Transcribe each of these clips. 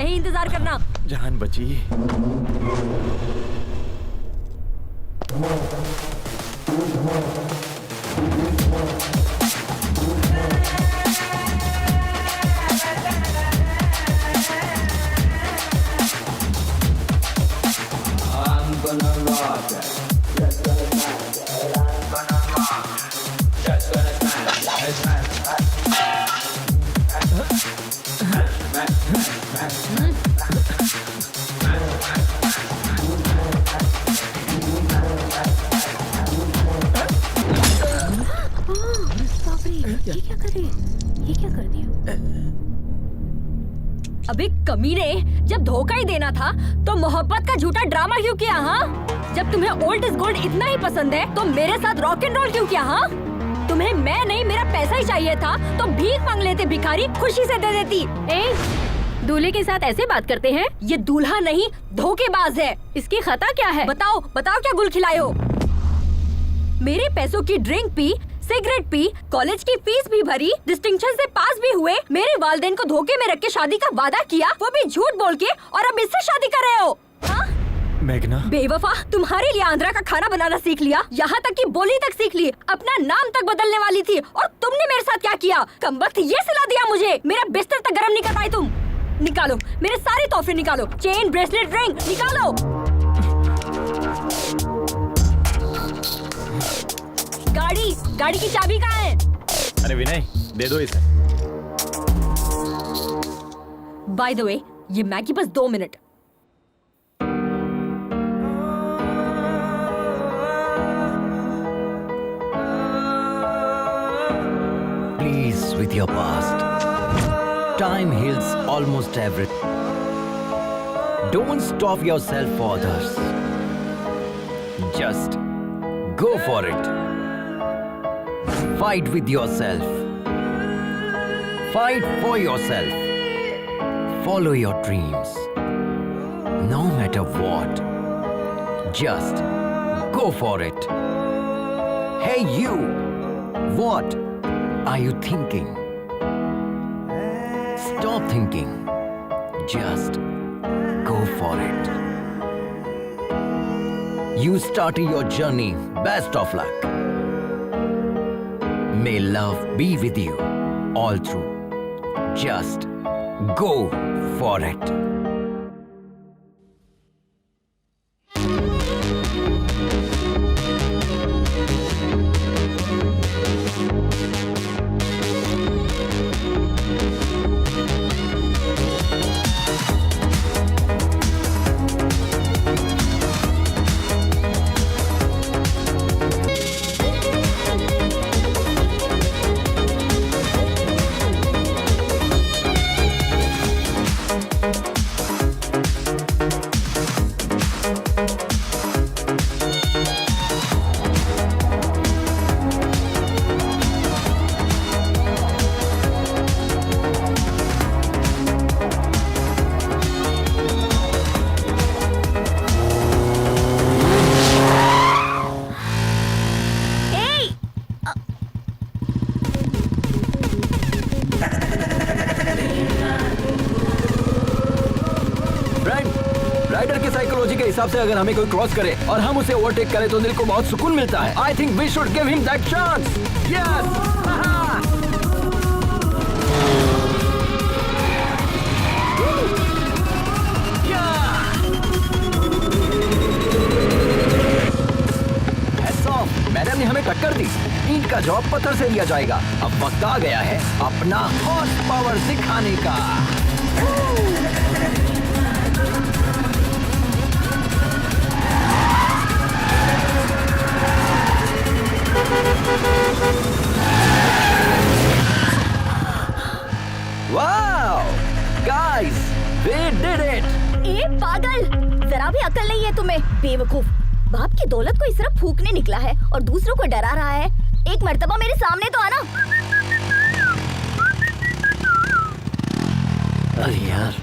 यही इंतजार करना। जान बची। अबे कमीने, जब धोखा ही देना था तो मोहब्बत का झूठा ड्रामा क्यों किया? हाँ, जब तुम्हें ओल्ड इज गोल्ड इतना ही पसंद है तो मेरे साथ रॉक एंड रोल क्यों किया? हाँ, तुम्हें मैं नहीं मेरा पैसा ही चाहिए था तो भीख मांग लेते भिखारी, खुशी से दे देती। दूल्हे के साथ ऐसे बात करते हैं? ये दूल्हा नहीं धोखेबाज है। इसकी खता क्या है? बताओ बताओ, क्या गुल खिलाए हो? मेरे पैसों की drink P, cigarette P, college की फीस भी भरी, डिस्टिंक्शन से पास भी हुए, मेरे वालिदैन को धोखे में रख के शादी का वादा किया, वो भी झूठ बोल के, और अब इससे शादी कर रहे हो? हाँ? मेघना, बेवफा, तुम्हारे लिए आंध्रा का खाना बनाना सीख लिया, यहाँ तक कि बोली तक सीख ली, अपना नाम तक बदलने वाली थी, और तुमने मेरे साथ क्या किया? कमबख्त ये सिला दिया मुझे, मेरा बिस्तर तक गर्म नहीं कर पाई तुम। निकालो मेरे सारे तोहफे, निकालो, चेन, ब्रेसलेट, रिंग निकालो। गाड़ी की चाबी कहाँ है? अरे विनय, दे दो इसे। बाय द वे, ये मैगी बस 2 minute. Please with your past. Time heals almost everything. Don't stop yourself for others. Just go for it. Fight with yourself. Fight for yourself. Follow your dreams. No matter what. Just go for it. Hey you! What are you thinking? Stop thinking. Just go for it. You started your journey. Best of luck. May love be with you all through. Just go for it. Rider की psychology के हिसाब से अगर हमें कोई cross करे और हम उसे ओवरटेक करें तो दिल को बहुत सुकून मिलता है। I think we should give him that chance. Yes. Madam ने हमें टक्कर दी। ईंट का जवाब पत्थर से दिया जाएगा। अब वक्त आ गया है अपना हॉर्स पावर दिखाने का। Wow guys, we did it. ए पागल, जरा भी अकल नहीं है तुम्हें, बेवकूफ। बाप की दौलत को इस तरह फूकने निकला है और दूसरों को डरा रहा है। एक मर्तबा मेरे सामने तो आना। अरे यार,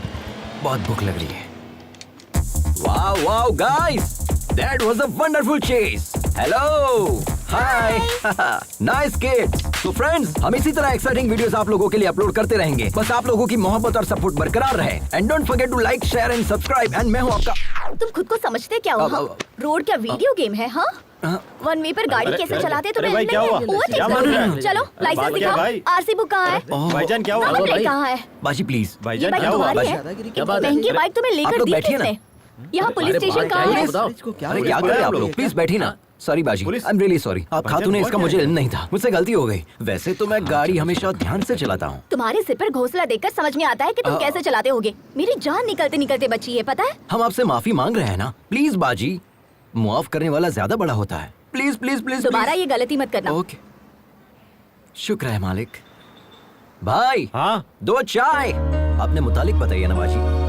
बहुत भूख लग रही है। Wow wow guys, that was a wonderful chess. Hello, hi, nice kid. तो फ्रेंड्स, हम इसी तरह एक्साइटिंग वीडियोस आप लोगों के लिए अपलोड करते रहेंगे। बस आप लोगों की मोहब्बत और सपोर्ट बरकरार रहे। And don't forget to like, share and subscribe. And मैं हूँ आपका तुम खुद को समझते क्या हो? हाँ? रोड क्या वीडियो गेम है? हाँ, वन वे पर गाड़ी कैसे चलाते अरे भाई, क्या हुआ? क्या बात है? चलो लाइसेंस बात क्या दिखाओ। भाई? आरसी बुक कहाँ है? भाईजान क्या हुआ? नंबर प्लेट कहाँ है? बाजी प्लीज। ये भाईजान बाइक क्या हुआ? तुम्हारी है? क्या बात है? महंगी बाइक तुम्हें आप लेकर लोग दी बैठिए ना। किसने? यहाँ पुलिस स्टेशन कहाँ है? अरे क्या कर रहे हैं आप लोग? प्लीज बैठिए ना। सॉरी बाजी, आई एम रियली सॉरी। आप खातून ने इसका मुझे इल्म नहीं था, मुझसे गलती हो गई। वैसे तो मैं गाड़ी हमेशा ध्यान से चलाता हूँ। तुम्हारे सिर पर घोंसला देखकर समझ में आता है कि तुम कैसे चलाते होगे। मेरी जान निकलते निकलते बची है, पता है? हम आपसे माफी मांग रहे हैं ना। प्लीज बाजी, मुआफ करने वाला ज्यादा बड़ा होता है। प्लीज प्लीज प्लीज दोबारा ये गलती मत करना। ओके, शुक्र है मालिक। भाई हाँ 2 चाय अपने मुतालिक बताइए ना बाजी।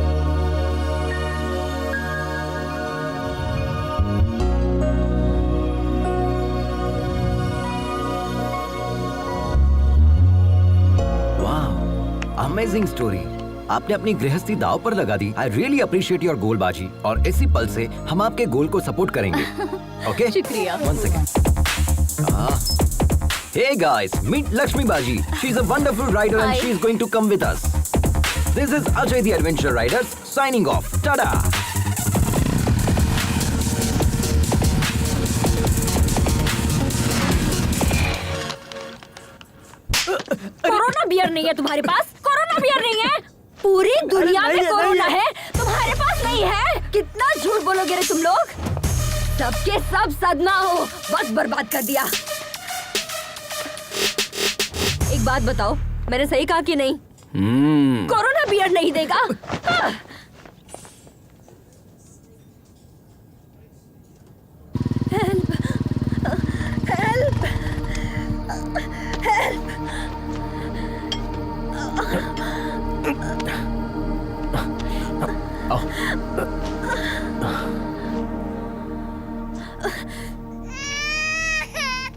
Amazing story. आपने अपनी गृहस्थी दाव पर लगा दी। I really appreciate your goal बाजी। और इसी पल से हम आपके गोल को सपोर्ट करेंगे। ओके, शुक्रिया। 1 second. Hey guys, meet Lakshmi Baji. She's a wonderful rider and Hi. she's going to come with us. This is Ajay the Adventure Riders signing off. Tada! Corona beer नहीं है तुम्हारे पास? Corona beer नहीं है? पूरी दुनिया में corona है, तुम्हारे पास नहीं है? कितना झूठ बोलोगे रे तुम लोग? सबके सब सदमा हो, वक्त बर्बाद कर दिया। एक बात बताओ, मैंने सही कहा कि नहीं? कोरोना बियर नहीं देगा? हाँ। हेल्प, हेल्प,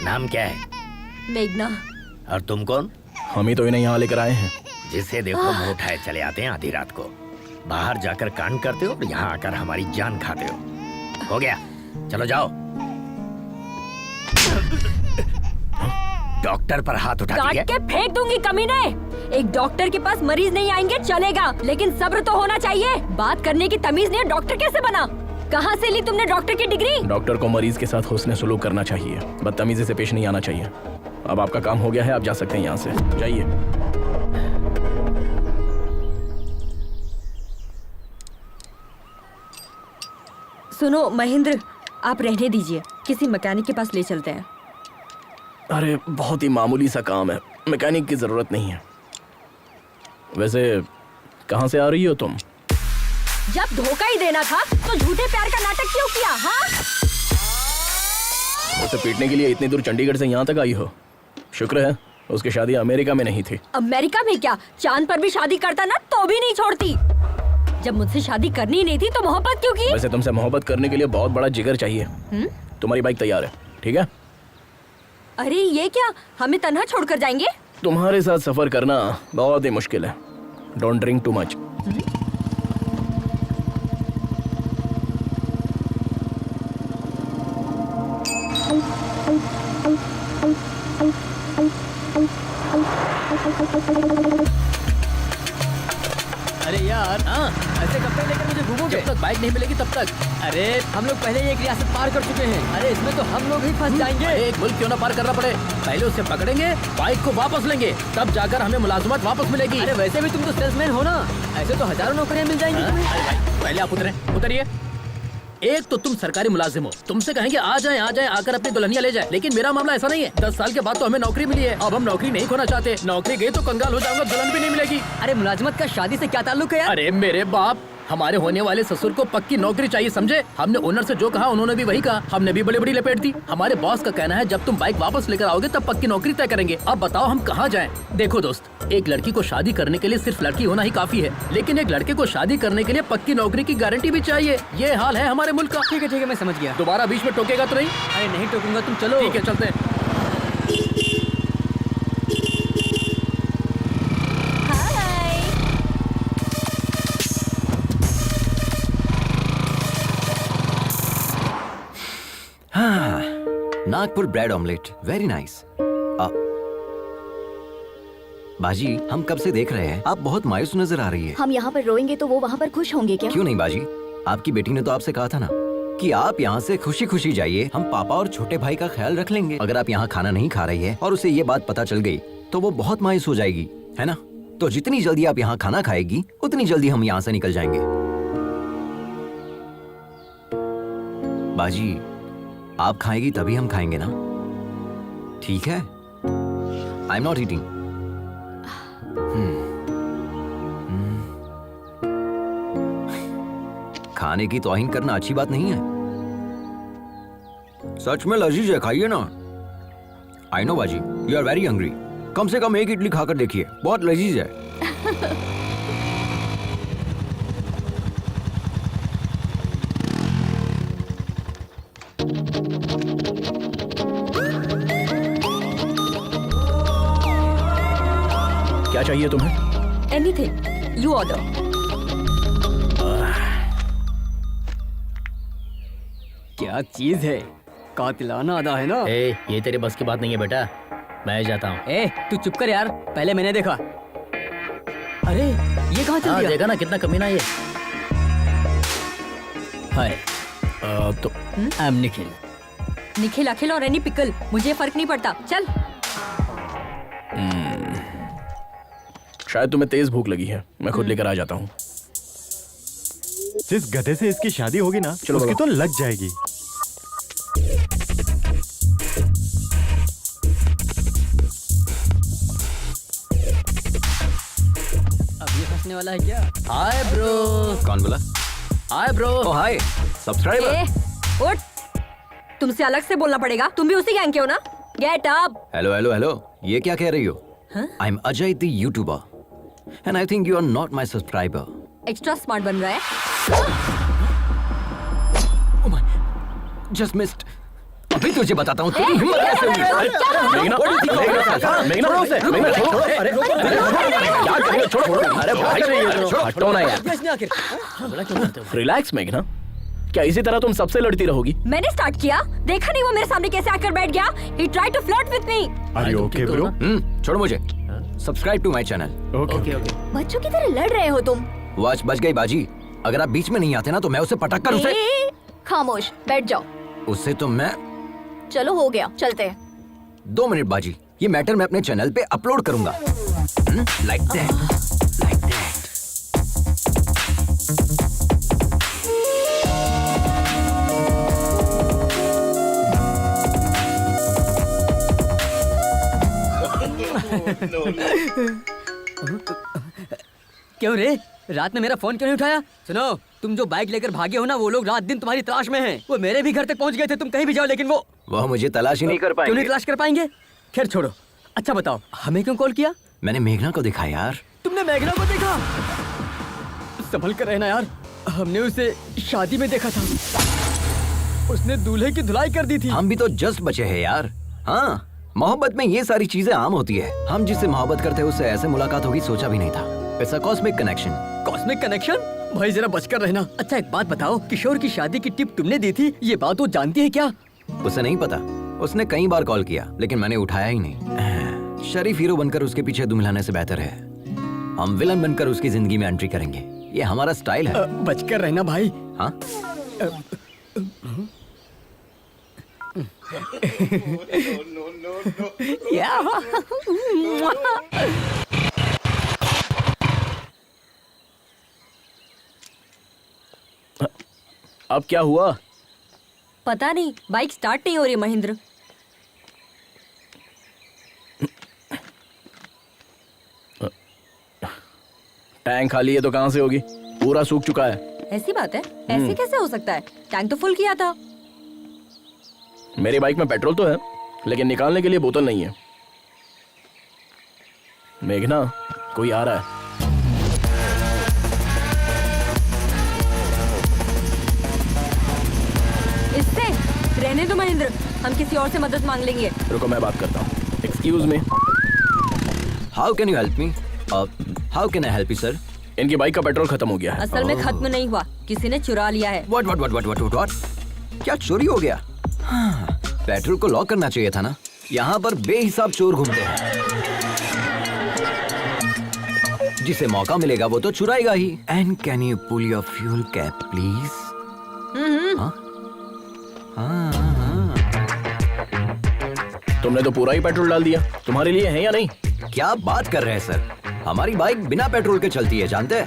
नाम क्या है? मेघना। और तुम कौन? हम ही तो इन्हें यहाँ लेकर आए हैं। जिसे देखो मुंह उठाए चले आते हैं आधी रात को। बाहर जाकर कांड करते हो और यहाँ आकर हमारी जान खाते हो गया, चलो जाओ। डॉक्टर पर हाथ उठा काट दिया। के फेंक दूंगी कमीने। एक डॉक्टर के पास मरीज नहीं आएंगे चलेगा, लेकिन सब्र तो होना चाहिए। बात करने की तमीज नहीं है, डॉक्टर कैसे बना? कहाँ से ली तुमने डॉक्टर की डिग्री? डॉक्टर को मरीज के साथ हुस्न सलूक करना चाहिए, बदतमीजी से पेश नहीं आना चाहिए। अब आपका काम हो गया है, आप जा सकते हैं यहाँ से, जाइए। सुनो महेंद्र, आप रहने दीजिए, किसी मैकेनिक के पास ले चलते हैं। अरे बहुत ही मामूली सा काम है, मैकेनिक की जरूरत नहीं है। वैसे कहाँ से आ रही हो तुम? जब धोखा ही देना था तो झूठे प्यार का नाटक क्यों किया? हाँ, उसे पीटने के लिए इतनी दूर चंडीगढ़ से यहाँ तक आई हो। शुक्र है उसकी शादी अमेरिका में नहीं थी। अमेरिका में क्या, चांद पर भी शादी करता ना तो भी नहीं छोड़ती। जब मुझसे शादी करनी ही नहीं थी तो मोहब्बत क्यों की? वैसे तुमसे मोहब्बत करने के लिए बहुत बड़ा जिगर चाहिए। तुम्हारी बाइक तैयार है, ठीक है? अरे ये क्या, हमें तन्हा छोड़कर जाएंगे? तुम्हारे साथ सफर करना बहुत ही मुश्किल है। Don't drink too much. अरे यार, हाँ, ऐसे कब तक लेकर मुझे घूमोगे? जब तक बाइक नहीं मिलेगी तब तक। अरे हम लोग पहले ही एक रियासत पार कर चुके हैं। अरे इसमें तो हम लोग ही फंस जाएंगे। एक मुल्क क्यों ना पार करना पड़े, पहले उसे पकड़ेंगे, बाइक को वापस लेंगे, तब जाकर हमें मुलाजमत वापस मिलेगी। अरे वैसे भी तुम तो सेल्समैन हो ना, ऐसे तो हजारों नौकरियां मिल जाएंगी तुम्हें। अरे भाई, पहले आप उतरिए। एक तो तुम सरकारी मुलाजिम हो, तुमसे कहेंगे आ जाएं आकर अपनी दुल्हनिया ले जाए, लेकिन मेरा मामला ऐसा नहीं है। 10 साल के बाद तो हमें नौकरी मिली है, अब हम नौकरी नहीं खोना चाहते। नौकरी गई तो कंगाल हो जाऊंगा, दुल्हन भी नहीं मिलेगी। अरे मुलाजमत का शादी से क्या ताल्लुक है यार? अरे मेरे बाप, हमारे होने वाले ससुर को पक्की नौकरी चाहिए, समझे? हमने ओनर से जो कहा उन्होंने भी वही कहा, हमने भी बड़ी बड़ी लपेट दी। हमारे बॉस का कहना है जब तुम बाइक वापस लेकर आओगे तब पक्की नौकरी तय करेंगे। अब बताओ हम कहाँ जाएं? देखो दोस्त, एक लड़की को शादी करने के लिए सिर्फ लड़की होना ही काफी है, लेकिन एक लड़के को शादी करने के लिए पक्की नौकरी की गारंटी भी चाहिए। ये हाल है हमारे मुल्क का। ठीक है मैं समझ गया। दोबारा बीच में टोकेगा तो नहीं? अरे नहीं टोकूंगा, तुम चलो। ठीक है, चलते हैं। Nagpur bread omelette, very nice. बाजी, हम कब से देख रहे हैं, आप बहुत मायूस नजर आ रही है। हम यहाँ पर रोएंगे तो वो वहाँ पर खुश होंगे क्या? क्यों नहीं बाजी, आपकी बेटी ने तो आपसे कहा था ना कि आप यहाँ से खुशी खुशी जाइए, हम पापा और छोटे भाई का ख्याल रख लेंगे। अगर आप यहाँ खाना नहीं खा रही है और उसे ये बात पता चल गई तो वो बहुत मायूस हो जाएगी, है ना? तो जितनी जल्दी आप यहाँ खाना खाएगी उतनी जल्दी हम यहाँ से निकल जाएंगे। बाजी, आप खाएगी तभी हम खाएंगे ना, ठीक है? I am not eating. खाने की तौहीन करना अच्छी बात नहीं है। सच में लजीज है, खाइए ना। आई नो बाजी, यू आर वेरी हंग्री। कम से कम एक इडली खाकर देखिए, बहुत लजीज है। क्या चाहिए तुम्हें? Anything you order. क्या चीज है, कातिलाना अदा है ना। ए, ये तेरे बस की बात नहीं है बेटा, मैं जाता हूँ। ए तू चुप कर यार, पहले मैंने देखा। अरे ये कहाँ चल हाँ, गया? देखा ना कितना कमीना ये। हाय तो आई एम निखिल। निखिल, अखिल और एनी पिकल, मुझे फर्क नहीं पड़ता। चल। शायद तुम्हें तेज भूख लगी है, मैं खुद लेकर आ जाता हूँ। जिस गधे से इसकी शादी होगी ना, चलो उसकी बाबा। तो लग जाएगी। अब ये फंसने वाला है क्या? Hi bro. कौन बोला? Hi bro. ओ हाय सब्सक्राइबर। ए, उठ। तुमसे अलग से बोलना पड़ेगा, तुम भी उसी गैंग के हो ना? Get up. Hello hello hello, ये क्या कह रही हो? I am Ajay the youtuber and I think you are not my subscriber. Extra smart बन रहा है। Just missed. अभी तुझे बताता हूँ तेरी हिम्मत कैसे हुई। मेघना, मेघना, छोड़ो। अरे क्या कर रही हो? छोड़ो। अरे भाई, हटो ना यार। इसने आखिर रिलैक्स मेघना, क्या इसी तरह तुम सबसे लड़ती रहोगी? मैंने स्टार्ट किया, देखा नहीं वो मेरे सामने कैसे आकर बैठ गया। He tried to flirt with me. Are you okay bro? छोड़ो मुझे। Subscribe to my channel. Okay. बच्चों की तरह लड़ रहे हो तुम। वॉच बच गई बाजी। अगर आप बीच में नहीं आते ना तो मैं उसे पटक कर उसे ए, खामोश बैठ जाओ। उससे तो मैं चलो हो गया, चलते हैं। 2 मिनट बाजी, ये मैटर मैं अपने चैनल पे अपलोड करूंगा। Like that, like that. क्यों रे, रात में मेरा फोन क्यों नहीं उठाया? सुनो, तुम जो बाइक लेकर भागे हो ना, वो लोग रात दिन तुम्हारी तलाश में हैं। वो मेरे भी घर तक पहुंच गए थे, तुम कहीं भी जाओ, लेकिन वो मुझे तलाश ही नहीं कर क्यों नहीं पाएंगे। तलाश कर पाएंगे? खैर छोड़ो। अच्छा बताओ, हमें क्यों कॉल किया? मैंने मेघना को देखा यार। तुमने मेघना को देखा? संभल कर रहना यार, हमने उसे शादी में देखा था। उसने दूल्हे की धुलाई कर दी थी। हम भी तो जस्ट बचे हैं यार। हाँ, मोहब्बत में ये सारी चीजें आम होती है। हम जिससे मोहब्बत करते हैं उससे ऐसे मुलाकात होगी सोचा भी नहीं था। It's a cosmic connection. Cosmic connection? भाई जरा बचकर रहना। अच्छा एक बात बताओ, किशोर की शादी की टिप तुमने दी थी, ये बात वो जानती है क्या? उसे नहीं पता। उसने कई बार कॉल किया लेकिन मैंने उठाया ही नहीं। शरीफ हीरो बनकर उसके पीछे दुम हिलाने से बेहतर है हम विलन बनकर उसकी जिंदगी में एंट्री करेंगे। ये हमारा स्टाइल है। बचकर रहना भाई। हाँ? अब क्या हुआ? पता नहीं, बाइक स्टार्ट नहीं हो रही महेंद्र। टैंक खाली है तो कहाँ से होगी? पूरा सूख चुका है। ऐसी बात है? ऐसे कैसे हो सकता है? टैंक तो फुल किया था। मेरी बाइक में पेट्रोल तो है लेकिन निकालने के लिए बोतल नहीं है। मेघना, कोई आ रहा है। इससे रहने दो महेंद्र, हम किसी और से मदद मांग लेंगे। रुको मैं बात करता हूँ। Excuse me. How can you help me? How can I help you sir? इनकी बाइक का पेट्रोल खत्म हो गया है। असल में खत्म नहीं हुआ, किसी ने चुरा लिया है। व्हाट? क्या चोरी हो गया? हाँ, पेट्रोल को लॉक करना चाहिए था ना। यहाँ पर बेहिसाब चोर घूमते हैं। जिसे मौका मिलेगा वो तो चुराएगा ही। And can you pull your fuel cap please? तुमने तो पूरा ही पेट्रोल डाल दिया। तुम्हारे लिए है या नहीं? क्या बात कर रहे हैं सर, हमारी बाइक बिना पेट्रोल के चलती है, जानते हैं?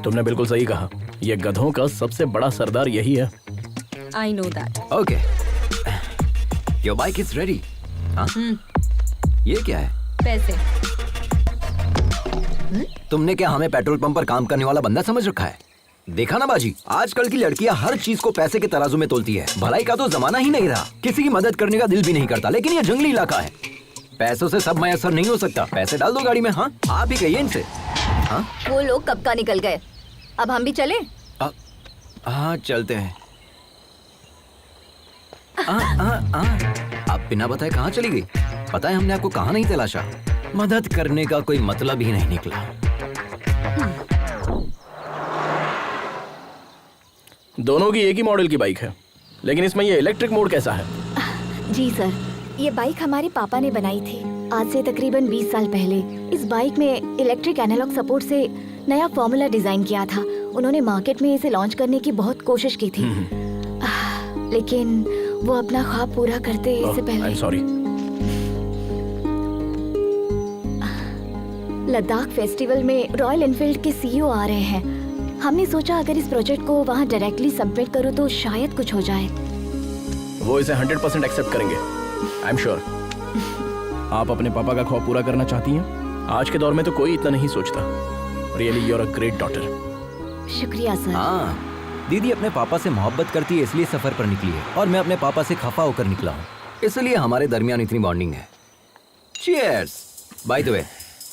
तुमने बिल्कुल सही कहा, ये गधों का सबसे बड़ा सरदार यही है। I know that. Okay, your bike is ready. ये क्या है? पैसे। तुमने क्या हमें पेट्रोल पंप पर काम करने वाला बंदा समझ रखा है? देखा ना बाजी, आजकल की लड़कियां हर चीज को पैसे के तराजू में तोलती है। भलाई का तो जमाना ही नहीं रहा, किसी की मदद करने का दिल भी नहीं करता। लेकिन ये जंगली इलाका है, पैसों से सब मैसर नहीं हो सकता। पैसे डाल दो गाड़ी में। हाँ, आप ही कहिए इनसे। हाँ वो लोग कब का निकल गए, अब हम भी चले? हाँ चलते हैं। आप बिना बताए कहाँ चली गई? पता है हमने आपको कहाँ नहीं तलाशा। मदद करने का कोई मतलब ही नहीं निकला। दोनों की एक ही मॉडल की बाइक है, लेकिन इसमें ये इलेक्ट्रिक मोड कैसा है? जी सर, ये बाइक हमारे पापा ने बनाई थी आज से तकरीबन 20 साल पहले। इस बाइक में इलेक्ट्रिक एनालॉग सपोर्ट से नया फॉर्मूला डिजाइन किया था। उन्होंने मार्केट में इसे लॉन्च करने की बहुत कोशिश की थी, लेकिन वो अपना ख्वाब पूरा करते इससे पहले। सॉरी। लद्दाख फेस्टिवल में रॉयल एनफील्ड के सीईओ आ रहे हैं। हमने सोचा अगर इस प्रोजेक्ट को वहाँ डायरेक्टली सबमिट करूँ तो शायद कुछ हो जाए। वो इसे 100% एक्सेप्ट करेंगे, आई एम श्योर। आप अपने पापा का ख्वाब पूरा करना चाहती हैं? आज के दौर में तो कोई इतना नहीं सोचता। Really you are a great daughter. शुक्रिया सर। हाँ, दीदी अपने पापा से मोहब्बत करती है, इसलिए सफर पर निकली है, और मैं अपने पापा से खफा होकर निकला हूँ, इसलिए हमारे दरमियान इतनी बॉन्डिंग है। चीयर्स। बाय द वे,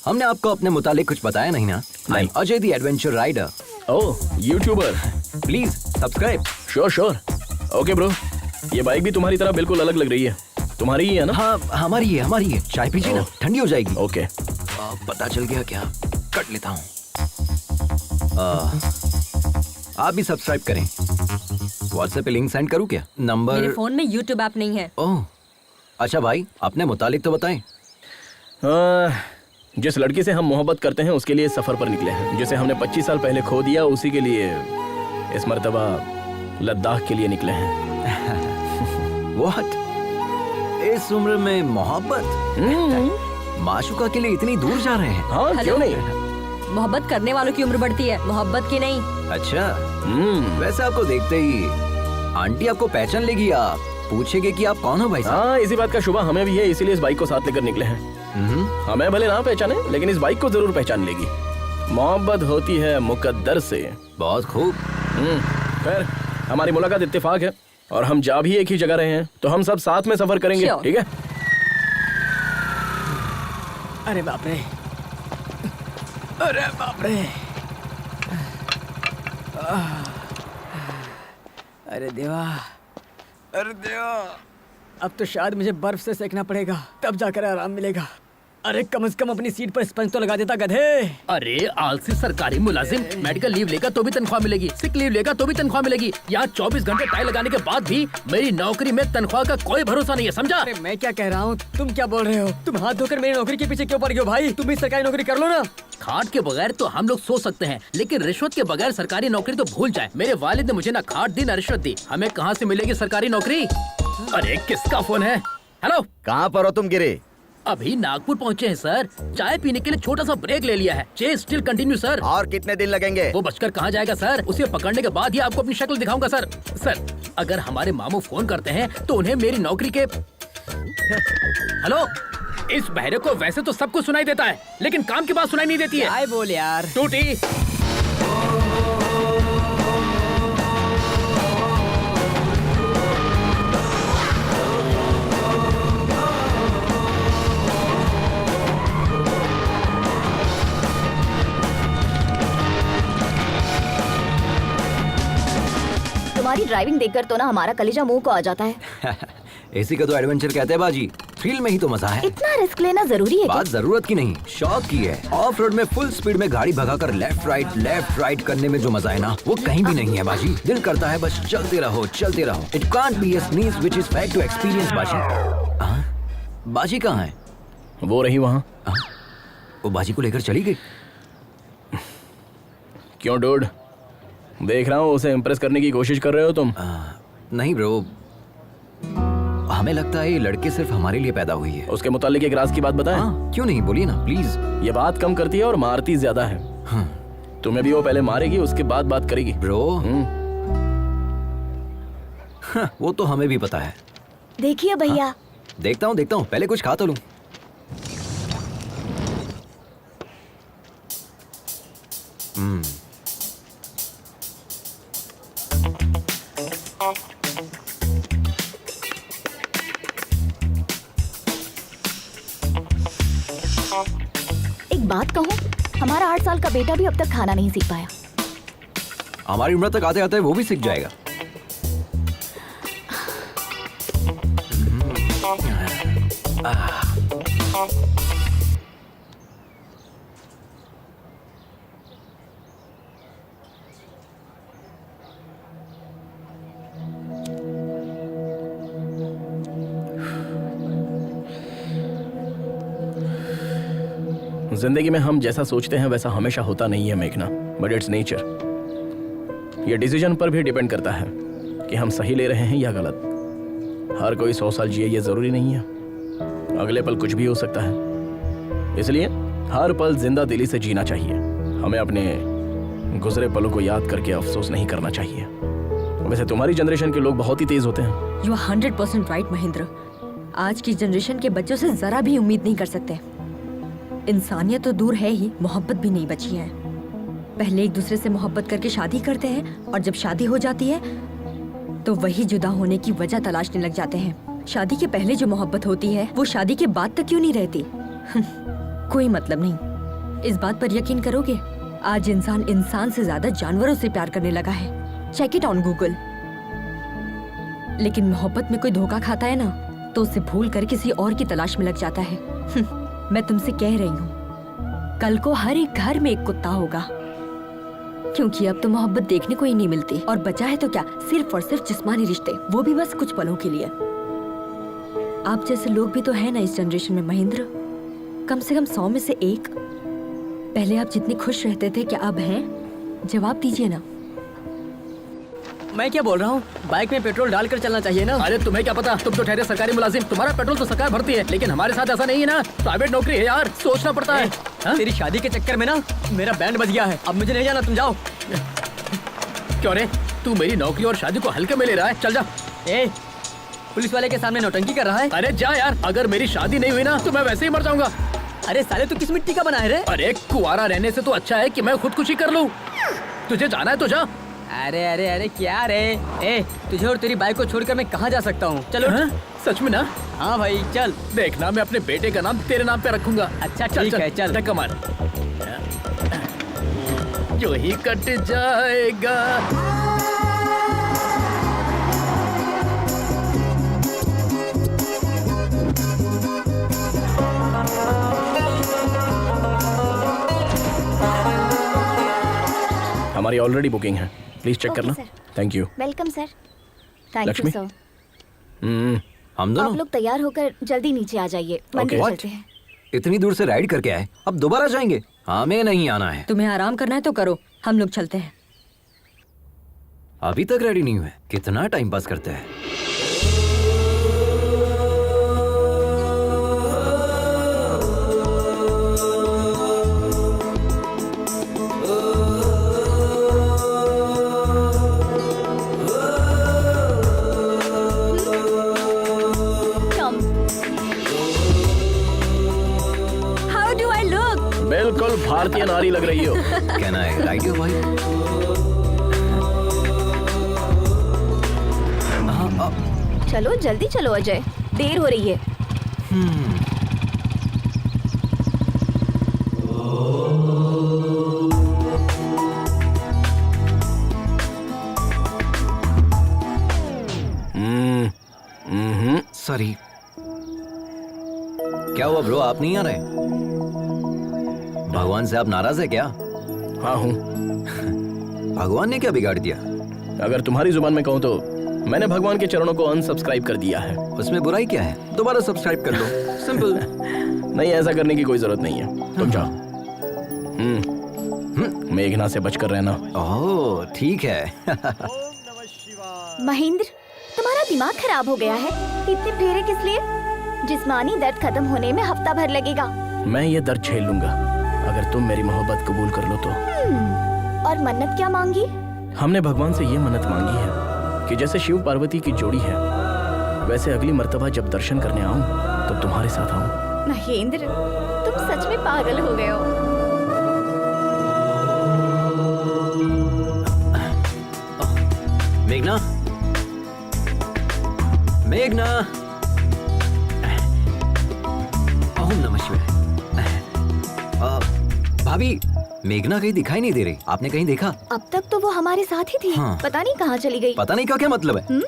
हमने आपको अपने मुतालिक कुछ बताया नहीं ना? I am Ajay the adventure rider. Oh, youtuber. Please subscribe. Sure. Okay bro, ये बाइक भी तुम्हारी तरह बिल्कुल अलग लग रही है। तुम्हारी ही है ना? हाँ, हमारी है। चाय पीजिए ना, ठंडी हो जाएगी। ओके। पता चल गया क्या? कट लेता हूँ। आप भी सब्सक्राइब करें। व्हाट्सएप पे लिंक सेंड करूँ क्या? नंबर? मेरे फोन में यूट्यूब ऐप नहीं है। ओह, अच्छा भाई, अपने मुतालिक तो बताएं। जिस लड़की से हम मोहब्बत करते हैं उसके लिए सफर पर निकले हैं। जिसे हमने 25 साल पहले खो दिया, उसी के लिए इस मर्तबा लद्दाख के लिए निकले हैं। What? इस उम्र में मोहब्बत? माशुका के लिए इतनी दूर जा रहे हैं? हाँ, क्यों नहीं? मोहब्बत करने वालों की उम्र बढ़ती है, मोहब्बत की नहीं। अच्छा। वैसे आपको देखते ही आंटी आपको पहचान लेगी, आप पूछेगी कि आप कौन हो भाई साहब। हाँ, इसी बात का शुबा हमें भी है, इसीलिए इस बाइक को साथ लेकर निकले हैं। हमें भले ना पहचाने, लेकिन इस बाइक को जरूर पहचान लेगी। मोहब्बत होती है मुकद्दर से। बहुत खूब। खैर, हमारी मुलाकात इत्तेफाक है और हम जा भी एक ही जगह रहे हैं, तो हम सब साथ में सफर करेंगे। Sure. ठीक है? अरे बाप रे, अरे बाप रे, अरे देवा, अरे देवा, अब तो शायद मुझे बर्फ से सेकना पड़ेगा, तब जाकर आराम मिलेगा। अरे कम से कम अपनी सीट पर स्पंज तो लगा देता गधे। अरे आलसी सरकारी मुलाजिम, मेडिकल लीव लेगा तो भी तनख्वाह मिलेगी, सिक लीव लेगा तो भी तनख्वाह मिलेगी। यहाँ 24 घंटे टाई लगाने के बाद भी मेरी नौकरी में तनख्वाह का कोई भरोसा नहीं है, समझा? अरे मैं क्या कह रहा हूँ, तुम क्या बोल रहे हो? तुम हाथ धोकर मेरी नौकरी के पीछे क्यों पड़ गए हो भाई? तुम भी सरकारी नौकरी कर लो ना। खाट के बगैर तो हम लोग सोच सकते हैं, लेकिन रिश्वत के बगैर सरकारी नौकरी तो भूल जाए। मेरे वालिद ने मुझे ना खाट दी ना रिश्वत दी, हमें कहाँ से मिलेगी सरकारी नौकरी? अरे किसका फोन है? हेलो, कहाँ पर हो तुम गिरे? अभी नागपुर पहुँचे हैं सर, चाय पीने के लिए छोटा सा ब्रेक ले लिया है। Chess still continue sir. और कितने दिन लगेंगे? वो बचकर कहाँ जाएगा सर, उसे पकड़ने के बाद ही आपको अपनी शक्ल दिखाऊंगा सर। सर, अगर हमारे मामू फोन करते हैं तो उन्हें मेरी नौकरी के हेलो, इस बहरे को वैसे तो सब कुछ सुनाई देता है, लेकिन काम की बात सुनाई नहीं देती है। आए बोल यार। टूटी। तुम्हारी ड्राइविंग देखकर तो ना हमारा कलेजा मुंह को आ जाता है। इसी का तो एडवेंचर कहते हैं बाजी, थ्रिल में ही तो मजा है। इतना रिस्क लेना जरूरी है क्या? बात जरूरत की नहीं, शौक की है। ऑफ रोड में फुल स्पीड में गाड़ी भगाकर लेफ्ट राइट करने में जो मजा है ना, वो कहीं भी नहीं है बाजी। दिल करता है बस चलते रहो। It can't be a sneeze which is fact to experience बाजी। बाजी कहाँ है? वो रही वहाँ। वो बाजी को लेकर चली गई। क्यों डूड, देख रहा हूँ उसे इम्प्रेस करने की कोशिश कर रहे हो तुम। नहीं ब्रो, हमें लगता है ये लड़के सिर्फ हमारे लिए पैदा हुई है। उसके मुतालिक एक राज की बात बताएं। हाँ, क्यों नहीं, बोलिए ना प्लीज। ये बात कम करती है और मारती ज्यादा है। हाँ। तुम्हें भी वो पहले मारेगी, उसके बाद बात करेगी। ब्रो हाँ, वो तो हमें भी पता है। देखिए भैया। देखता हूँ पहले कुछ खा तो लूं। एक बात कहूँ, हमारा 8 साल का बेटा भी अब तक खाना नहीं सीख पाया। हमारी उम्र तक आते आते वो भी सीख जाएगा। जिंदगी में हम जैसा सोचते हैं वैसा हमेशा होता नहीं है मेघना, बट इट्स नेचर। ये डिसीजन पर भी डिपेंड करता है कि हम सही ले रहे हैं या गलत। हर कोई 100 साल जिए ये जरूरी नहीं है, अगले पल कुछ भी हो सकता है। इसलिए हर पल जिंदा दिली से जीना चाहिए। हमें अपने गुजरे पलों को याद करके अफसोस नहीं करना चाहिए। वैसे तुम्हारी जनरेशन के लोग बहुत ही तेज होते हैं। You are 100% right Mahendra. आज की जनरेशन के बच्चों से जरा भी उम्मीद नहीं कर सकते। इंसानियत तो दूर है ही, मोहब्बत भी नहीं बची है। पहले एक दूसरे से मोहब्बत करके शादी करते हैं और जब शादी हो जाती है तो वही जुदा होने की वजह तलाशने लग जाते हैं। शादी के पहले जो मोहब्बत होती है वो शादी के बाद तक क्यों नहीं रहती? कोई मतलब नहीं। इस बात पर यकीन करोगे, आज इंसान से ज्यादा जानवरों से प्यार करने लगा है। Check it on Google. लेकिन मोहब्बत में कोई धोखा खाता है ना तो उसे भूल कर किसी और की तलाश में लग जाता है। मैं तुमसे कह रही हूँ, कल को हर एक घर में एक कुत्ता होगा, क्योंकि अब तो मोहब्बत देखने को ही नहीं मिलती। और बचा है तो क्या, सिर्फ और सिर्फ जिस्मानी रिश्ते, वो भी बस कुछ पलों के लिए। आप जैसे लोग भी तो है ना इस जनरेशन में महेंद्र, कम से कम 100 में से एक। पहले आप जितने खुश रहते थे, क्या अब हैं? जवाब दीजिए ना। मैं क्या बोल रहा हूँ, बाइक में पेट्रोल डालकर चलना चाहिए ना। अरे तुम्हें क्या पता, तुम तो ठहरे सरकारी मुलाजिम, तुम्हारा पेट्रोल तो सरकार भरती है, लेकिन हमारे साथ ऐसा नहीं है ना। प्राइवेट नौकरी है यार, सोचना पड़ता है। हाँ? तेरी शादी के चक्कर में ना मेरा बैंड बज गया है। अब मुझे नहीं जाना, तुम जाओ। क्यों रे, तू मेरी नौकरी और शादी को हल्के में ले रहा है? चल जा। ए, पुलिस वाले के सामने नौटंकी कर रहा है। अरे जा यार, अगर मेरी शादी नहीं हुई ना तो मैं वैसे ही मर जाऊंगा। अरे साले, तू किस मिट्टी का बना है रे? अरे कुआरा रहने से तो अच्छा है कि मैं खुदकुशी कर लूं। तुझे जाना है तो जा। अरे अरे अरे क्या रे? ए, तुझे और तेरी बाइक को छोड़कर मैं कहाँ जा सकता हूँ? चलो। हाँ? सच में ना? हाँ भाई चल। देखना, मैं अपने बेटे का नाम तेरे नाम पे रखूंगा। अच्छा ठीक है, चल। धक्का मार। जो ही कट जाएगा। हमारी ऑलरेडी बुकिंग है, प्लीज चेक करना। Thank you. Welcome sir. Thank you Lakshmi? Sir. हम आप दोनों लोग तैयार होकर जल्दी नीचे आ जाइए, मंदिर What? चलते हैं। इतनी दूर से राइड करके आए, अब दोबारा जाएंगे? हमें नहीं आना है। तुम्हें आराम करना है तो करो, हम लोग चलते हैं। अभी तक रेडी नहीं हुए, कितना टाइम पास करते हैं। How do I look? बिल्कुल भारतीय नारी लग रही हो। Can I ride your bike? चलो जल्दी चलो अजय, देर हो रही है। सॉरी। क्या हुआ ब्रो, आप नहीं आ रहे? भगवान से आप नाराज है क्या? हाँ हूँ। भगवान ने क्या बिगाड़ दिया? अगर तुम्हारी जुबान में कहूँ तो मैंने भगवान के चरणों को अनसब्सक्राइब कर दिया है। उसमें बुराई क्या है? दोबारा सब्सक्राइब कर लो, सिंपल। नहीं, ऐसा करने की कोई जरूरत नहीं है, तुम जाओ। मेघना से बचकर रहना। ओह ठीक है। महेंद्र, तुम्हारा दिमाग खराब हो गया है। इतने फेरे किस लिए? जिस्मानी दर्द खत्म होने में हफ्ता भर लगेगा। मैं ये दर्द झेल लूंगा अगर तुम मेरी मोहब्बत कबूल कर लो तो। और मन्नत क्या मांगी? हमने भगवान से ये मन्नत मांगी है कि जैसे शिव पार्वती की जोड़ी है वैसे अगली मर्तबा जब दर्शन करने आऊं तो तुम्हारे साथ आऊं। महेंद्र, तुम सच में पागल हो गए हो। मेघना, मेघना, ओम नमः शिवाय। भाभी, मेघना कहीं दिखाई नहीं दे रही, आपने कहीं देखा? अब तक तो वो हमारे साथ ही थी। हाँ। पता नहीं कहाँ चली गई। पता नहीं का क्या मतलब है?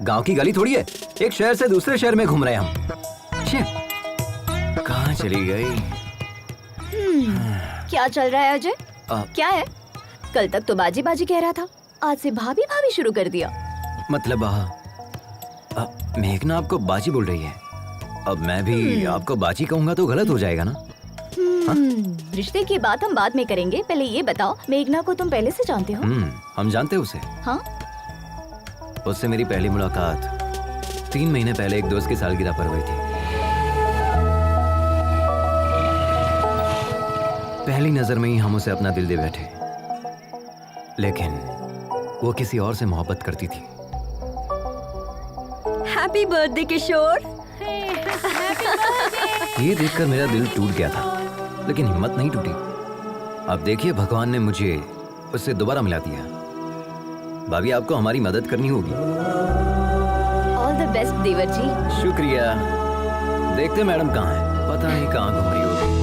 गांव की गली थोड़ी है, एक शहर से दूसरे शहर में घूम रहे हैं हम। छे, कहाँ चली गई? क्या चल रहा है अजय? क्या है? कल तक तो बाजी बाजी कह रहा था, आज से भाभी भाभी शुरू कर दिया। मतलब मेघना आपको बाजी बोल रही है। अब मैं भी आपको बाजी कहूंगा तो गलत हो जाएगा ना? रिश्ते की बात हम बाद में करेंगे, पहले ये बताओ, मेघना को तुम पहले से जानते हो? हम जानते हैं उसे। हाँ? उससे मेरी पहली मुलाकात 3 महीने पहले एक दोस्त की सालगिरह पर हुई थी। पहली नजर में ही हम उसे अपना दिल दे बैठे, लेकिन वो किसी और से मोहब्बत करती थी। हैप्पी बर्थडे किशोर। ये देखकर मेरा दिल टूट गया था, लेकिन हिम्मत नहीं टूटी। अब देखिए, भगवान ने मुझे उससे दोबारा मिला दिया। भाभी, आपको हमारी मदद करनी होगी। ऑल द बेस्ट देवर जी। शुक्रिया। देखते मैडम कहाँ है, पता नहीं कहाँ घूम रही होगी।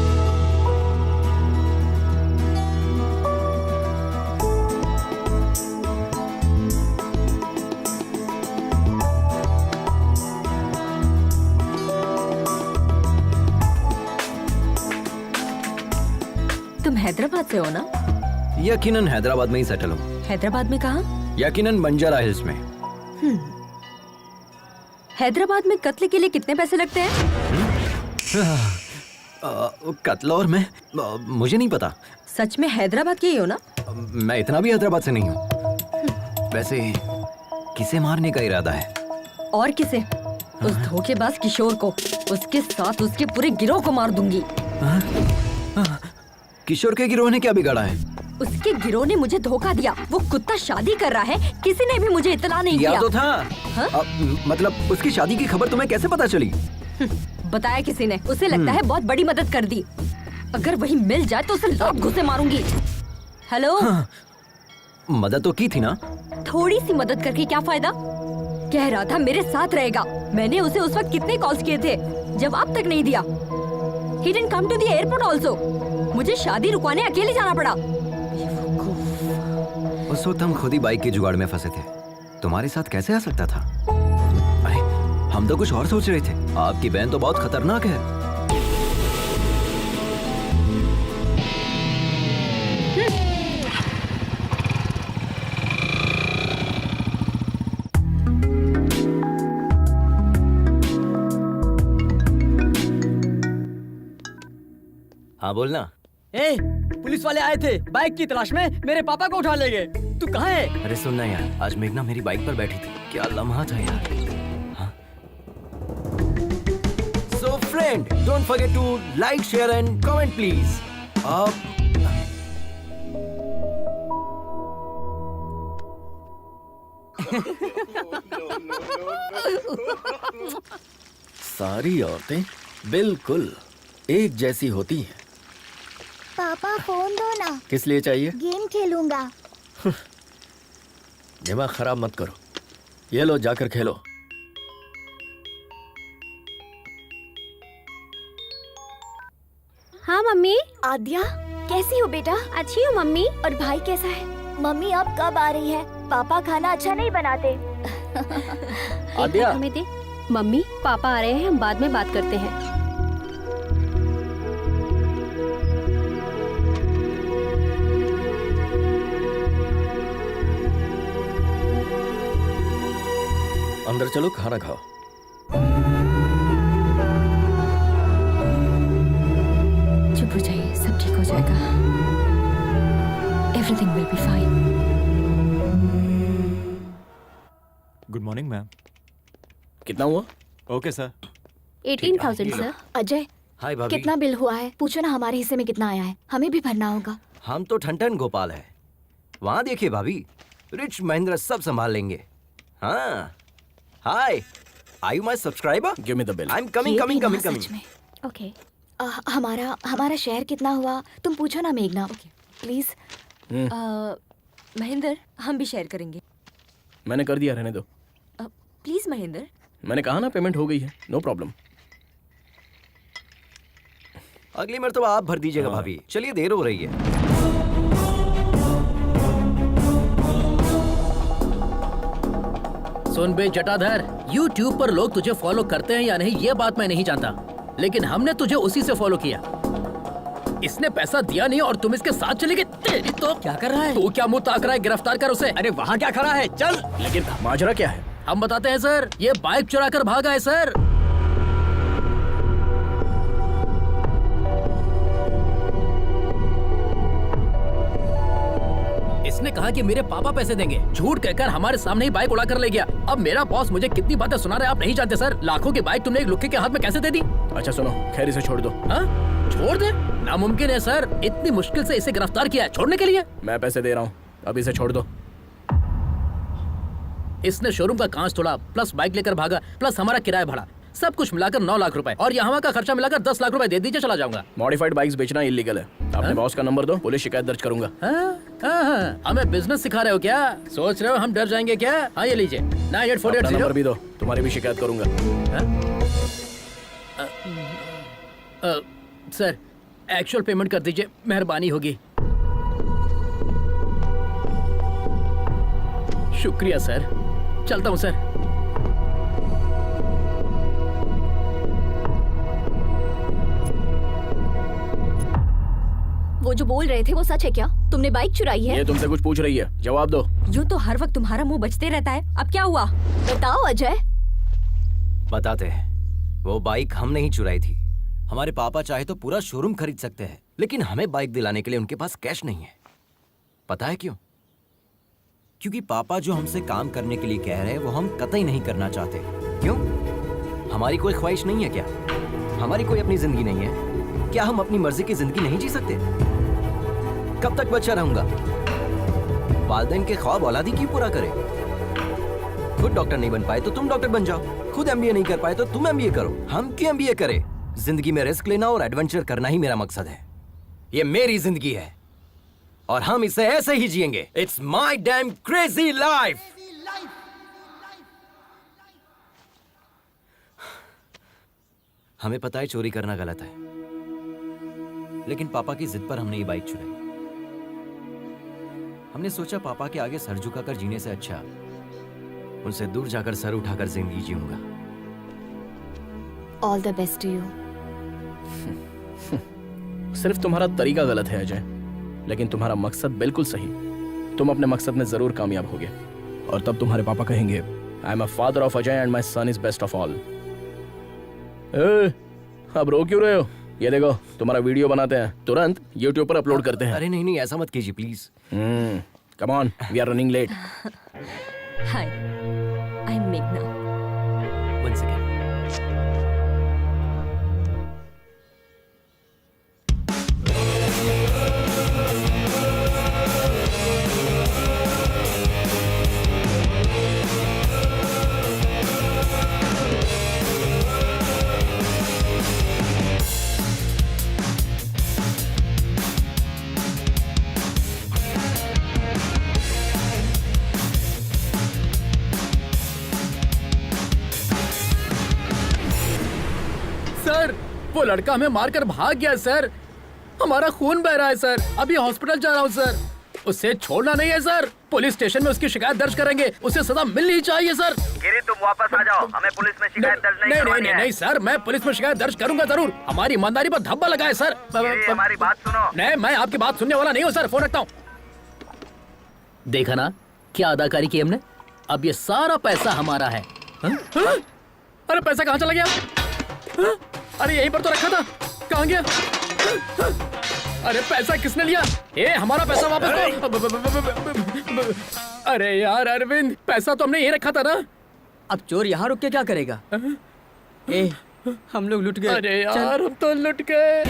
तुम हैदराबाद से हो ना? यकीनन हैदराबाद में ही सेटल हूँ। हैदराबाद में कहाँ? यकीनन बंजारा हिल्स में। हैदराबाद में कत्ल के लिए कितने पैसे लगते हैं? कत्ल और मैं मुझे नहीं पता। सच में हैदराबाद के ही हो ना? मैं इतना भी हैदराबाद से नहीं हूँ। वैसे किसे मारने का इरादा है? और किसे? उस धोखेबाज किशोर को, उसके साथ उसके पूरे गिरोह को मार दूंगी। किशोर के गिरोह ने क्या बिगाड़ा है? उसके गिरोह ने मुझे धोखा दिया। वो कुत्ता शादी कर रहा है, किसी ने भी मुझे इतला नहीं किया किया। तो था। हाँ? मतलब उसकी शादी की खबर तुम्हें कैसे पता चली? बताया किसी ने। उसे लगता है बहुत बड़ी मदद कर दी। अगर वही मिल जाए तो उसे लात घुसे मारूंगी। हेलो? मदद तो की थी ना? थोड़ी सी मदद करके क्या फायदा? कह रहा था मेरे साथ रहेगा। मैंने उसे उस वक्त कितने कॉल्स किए थे, जवाब तक नहीं दिया। He didn't come to the airport also. मुझे शादी रुकवाने अकेले जाना पड़ा। उस वक्त हम खुद ही बाइक के जुगाड़ में फंसे थे। तुम्हारे साथ कैसे आ सकता था? अरे, हम तो कुछ और सोच रहे थे। आपकी बहन तो बहुत खतरनाक है। हाँ बोलना। ए, पुलिस वाले आए थे बाइक की तलाश में, मेरे पापा को उठा ले गए। तू कहाँ है? अरे सुनना यार, आज मेघना मेरी बाइक पर बैठी थी। क्या लम्हा था यार। हाँ? So friend, don't forget to like, share and comment please. सारी औरतें बिल्कुल एक जैसी होती हैं। पापा फोन दो ना, किस लिए चाहिए? गेम खेलूंगा। दिमाग खराब मत करो। ये लो, जाकर खेलो। हाँ मम्मी। आद्या, कैसी हो बेटा? अच्छी हूँ मम्मी। और भाई कैसा है? मम्मी अब कब आ रही है? पापा खाना अच्छा नहीं बनाते। आद्या, हमें दे। मम्मी, पापा आ रहे हैं, हम बाद में बात करते हैं। अंदर चलो, खाना खाओ। Everything will be fine. Good morning ma'am. कितना हुआ? Okay sir. 18,000 सर। अजय, हाय भाभी। कितना बिल हुआ है? पूछो ना हमारे हिस्से में कितना आया है, हमें भी भरना होगा। हम तो ठन गोपाल है। वहाँ देखिए भाभी, रिच महेंद्र सब संभाल लेंगे। हाँ, hi, are you my subscriber? Give me the bill. I am coming ये कमिंग भी ना, कमिंग सच कमिंग। में। ओके। हमारा शेयर कितना हुआ तुम पूछो ना मेघना, प्लीज। महेंद्र, हम भी शेयर करेंगे। मैंने कर दिया, रहने दो। प्लीज महेंद्र। मैंने कहा ना पेमेंट हो गई है, नो प्रॉब्लम। अगली मर्तबा आप भर दीजिएगा हाँ। भाभी। चलिए, देर हो रही है। सुन बे जटाधर, YouTube पर लोग तुझे फॉलो करते हैं या नहीं ये बात मैं नहीं जानता, लेकिन हमने तुझे उसी से फॉलो किया। इसने पैसा दिया नहीं और तुम इसके साथ चले गए। तेरी तो क्या कर रहा है? तू क्या मुंह ताक रहा है? गिरफ्तार कर उसे। अरे वहाँ क्या खड़ा है? चल। लेकिन माजरा क्या है? हम बताते हैं सर, ये बाइक चुरा कर भागा है सर। इसने कहा कि मेरे पापा पैसे देंगे, झूठ कहकर हमारे सामने ही बाइक उड़ा कर ले गया। अब मेरा बॉस मुझे कितनी बातें सुना रहा है आप नहीं जानते सर। लाखों की बाइक तुमने एक लुक्के के हाथ में कैसे दे दी? अच्छा सुनो, खैर इसे छोड़ दो। हाँ? छोड़ दे? नामुमकिन है सर, इतनी मुश्किल से इसे गिरफ्तार किया है छोड़ने के लिए। मैं पैसे दे रहा हूँ, अब इसे छोड़ दो। इसने शोरूम का कांच तोड़ा, प्लस बाइक लेकर भागा, प्लस हमारा किराया भाड़ा, सब कुछ मिलाकर 9 लाख रुपए, और यहाँ का खर्चा मिलाकर 10 लाख रुपए दे दीजिए, चला जाऊंगा। मॉडिफाइड बाइक्स बेचना इलीगल है। अपने बॉस का नंबर दो, पुलिस शिकायत दर्ज करूंगा। हाँ, हमें बिजनेस सिखा रहे हो क्या? सोच रहे हो हम डर जाएंगे क्या? हाँ ये लीजिए, 9848 अपना नंबर भी दो, तुम्हारी भी शिकायत करूंगा। सर एक्चुअल पेमेंट कर दीजिए, मेहरबानी होगी। शुक्रिया सर, चलता हूँ सर। वो जो बोल रहे थे वो सच है क्या? तुमने बाइक चुराई है? ये तुमसे कुछ पूछ रही है, जवाब दो। यूं तो हर वक्त तुम्हारा मुंह बचते रहता है, अब क्या हुआ? बताओ अजय। बताते हैं। वो बाइक हमने ही चुराई थी। हमारे पापा चाहे तो पूरा शोरूम खरीद सकते हैं, लेकिन हमें बाइक दिलाने के लिए उनके पास कैश नहीं है। पता है क्यों? क्योंकि पापा जो हमसे काम करने के लिए कह रहे हैं वो हम कतई नहीं करना चाहते। क्यों? हमारी कोई ख्वाहिश नहीं है क्या? हमारी कोई अपनी जिंदगी नहीं है क्या? हम अपनी मर्जी की जिंदगी नहीं जी सकते? कब तक बच्चा रहूंगा? वालिदैन के ख्वाब औलादी क्यों पूरा करे? खुद डॉक्टर नहीं बन पाए तो तुम डॉक्टर बन जाओ, खुद एमबीए नहीं कर पाए तो तुम एमबीए करो। हम क्यों एमबीए करें? जिंदगी में रिस्क लेना और एडवेंचर करना ही मेरा मकसद है। ये मेरी जिंदगी है और हम इसे ऐसे ही जिएंगे। It's my dam crazy life. हमें पता है चोरी करना गलत है, लेकिन पापा की जिद पर हमने ये बाइक चुराई। हमने सोचा पापा के आगे सर झुकाकर जीने से अच्छा उनसे दूर जाकर सर उठाकर जिंदगी जीऊंगा। All the best to you. सिर्फ तुम्हारा तरीका गलत है अजय, लेकिन तुम्हारा मकसद बिल्कुल सही। तुम अपने मकसद में जरूर कामयाब होगे और तब तुम्हारे पापा कहेंगे I am a father of Ajay and my son is best of all. अब रो क्यों रहे हो? ये देखो तुम्हारा वीडियो बनाते हैं, तुरंत YouTube पर अपलोड करते हैं। अरे नहीं नहीं, ऐसा मत कीजिए please. Come on, we are running late. Hi, I am मेघना। One second. सर वो लड़का हमें मारकर भाग गया सर, हमारा खून बह रहा है सर, अभी हॉस्पिटल जा रहा हूँ सर। उसे छोड़ना नहीं है सर, पुलिस स्टेशन में उसकी शिकायत दर्ज करेंगे, उसे सजा मिलनी चाहिए सर। गिरी तुम वापस आ जाओ, हमें पुलिस में शिकायत दर्ज नहीं करवानी है। नहीं सर, मैं पुलिस में शिकायत दर्ज करूंगा जरूर, हमारी ईमानदारी पर धब्बा लगा है सर। गिरी, हमारी बात सुनो। नहीं, मैं आपकी बात सुनने वाला नहीं हूँ सर, फोन रखता हूँ। देखा ना क्या अदाकारी की हमने, अब ये सारा पैसा हमारा है। हाँ? अरे पैसा कहाँ चला गया? हाँ? अरे यहीं पर तो रखा था, कहाँ गया? अरे पैसा किसने लिया? ए हमारा पैसा वापस दो। अरे यार अरविंद, पैसा तो हमने ये रखा था ना। अब चोर यहाँ रुक के क्या करेगा? ए, हम लोग लुट गए। अरे यार हम तो लुट गए।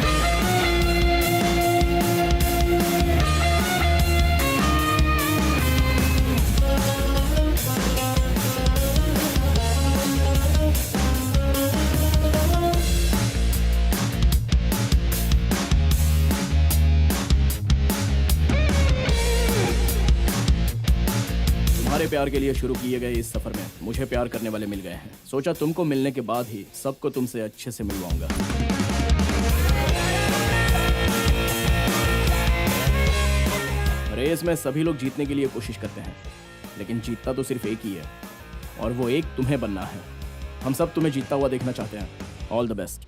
तुम्हारे प्यार के लिए शुरू किए गए इस सफर में मुझे प्यार करने वाले मिल गए हैं। सोचा तुमको मिलने के बाद ही सबको तुमसे अच्छे से मिलवाऊंगा। रेस में सभी लोग जीतने के लिए कोशिश करते हैं, लेकिन जीतता तो सिर्फ एक ही है, और वो एक तुम्हें बनना है। हम सब तुम्हें जीतता हुआ देखना चाहते हैं। All the best.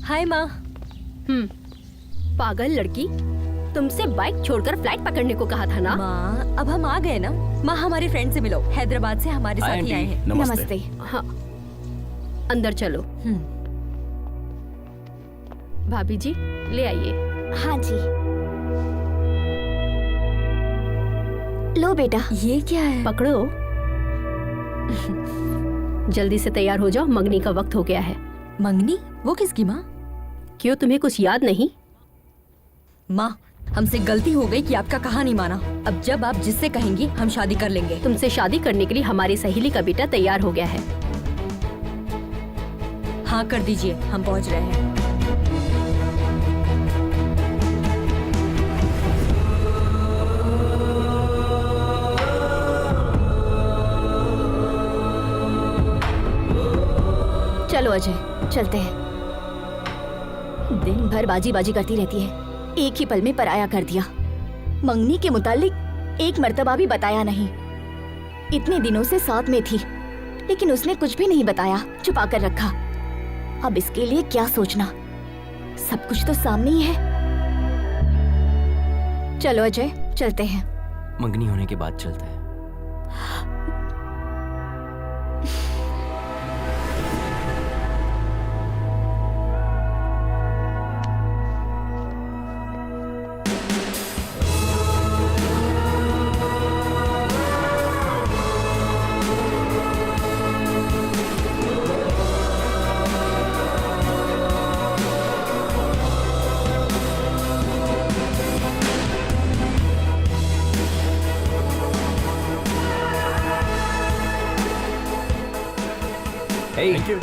हाय माँ। पागल लड़की, तुमसे बाइक छोड़कर फ्लाइट पकड़ने को कहा था ना। माँ अब हम आ गए ना। माँ हमारे फ्रेंड से मिलो, हैदराबाद से हमारे साथ ही आए हैं। नमस्ते। हाँ, अंदर चलो। भाभी जी ले आइए। हाँ जी। लो बेटा। ये क्या है? पकड़ो। जल्दी से तैयार हो जाओ, मंगनी का वक्त हो गया है। मंगनी? वो किसकी माँ? क्यों, तुम्हें कुछ याद नहीं? माँ हमसे गलती हो गई कि आपका कहा नहीं माना। अब जब आप जिससे कहेंगी हम शादी कर लेंगे। तुमसे शादी करने के लिए हमारी सहेली का बेटा तैयार हो गया है। हाँ कर दीजिए, हम पहुँच रहे हैं। चलो अजय, चलते हैं। दिन भर बाजी बाजी करती रहती है, एक ही पल में पराया कर दिया। मंगनी के मुतालिक एक मर्तबा भी बताया नहीं। इतने दिनों से साथ में थी, लेकिन उसने कुछ भी नहीं बताया, छुपा कर रखा। अब इसके लिए क्या सोचना, सब कुछ तो सामने ही है। चलो अजय, चलते हैं। मंगनी होने के बाद चलते हैं। Hey, thank you.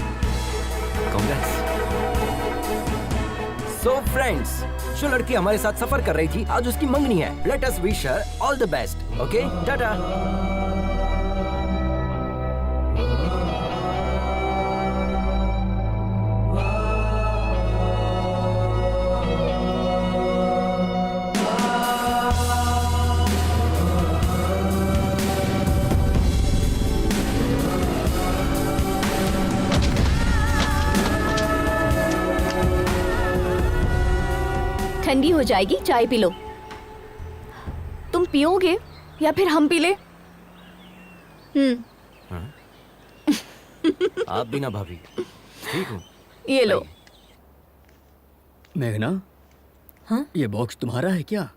congrats. So friends, जो लड़की हमारे साथ सफर कर रही थी, आज उसकी मंगनी है। Let us wish her all the best. Okay? Tata. ठंडी हो जाएगी, चाय पी लो। तुम पियोगे या फिर हम पी ले? आप भी ना भाभी, ठीक हो? ये लो। मेघना, हाँ? ये बॉक्स तुम्हारा है क्या?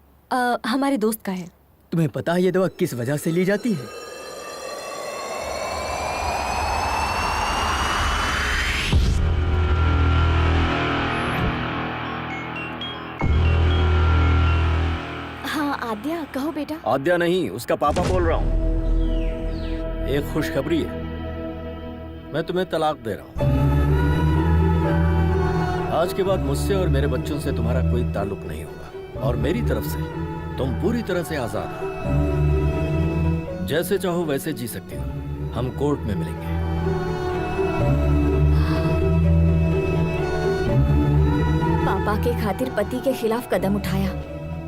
हमारे दोस्त का है। तुम्हें पता है ये दवा किस वजह से ली जाती है? हाँ आद्या, कहो बेटा। आद्या नहीं, उसका पापा बोल रहा हूँ। एक खुशखबरी है, मैं तुम्हें तलाक दे रहा हूँ। आज के बाद मुझसे और मेरे बच्चों से तुम्हारा कोई ताल्लुक नहीं होगा, और मेरी तरफ से तुम पूरी तरह से आजाद हो। जैसे चाहो वैसे जी सकती हो। हम कोर्ट में मिलेंगे। पापा के खातिर पति के खिलाफ कदम उठाया।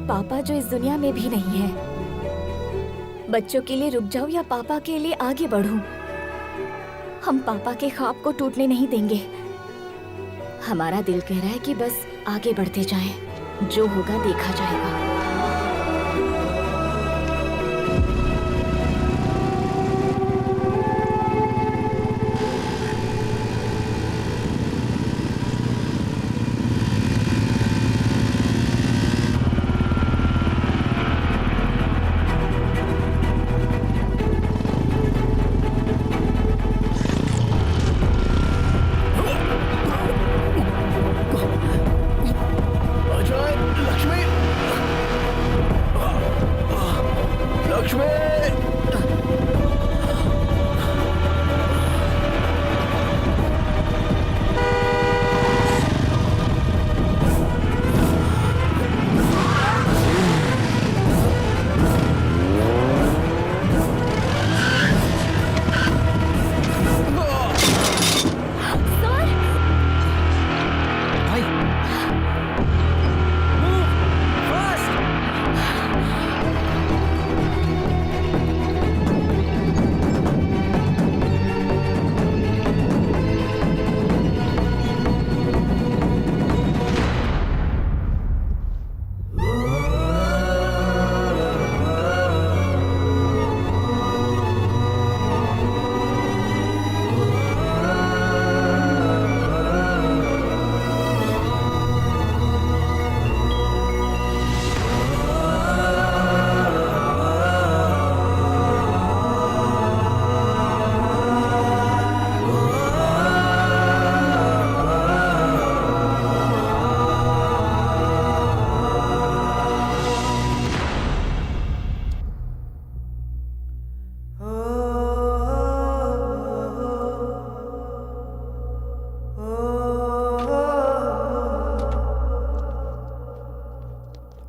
पापा जो इस दुनिया में भी नहीं है। बच्चों के लिए रुक जाऊं या पापा के लिए आगे बढ़ूं? हम पापा के ख्वाब को टूटने नहीं देंगे। हमारा दिल कह रहा है कि बस आगे बढ़ते जाएं। जो होगा देखा जाएगा।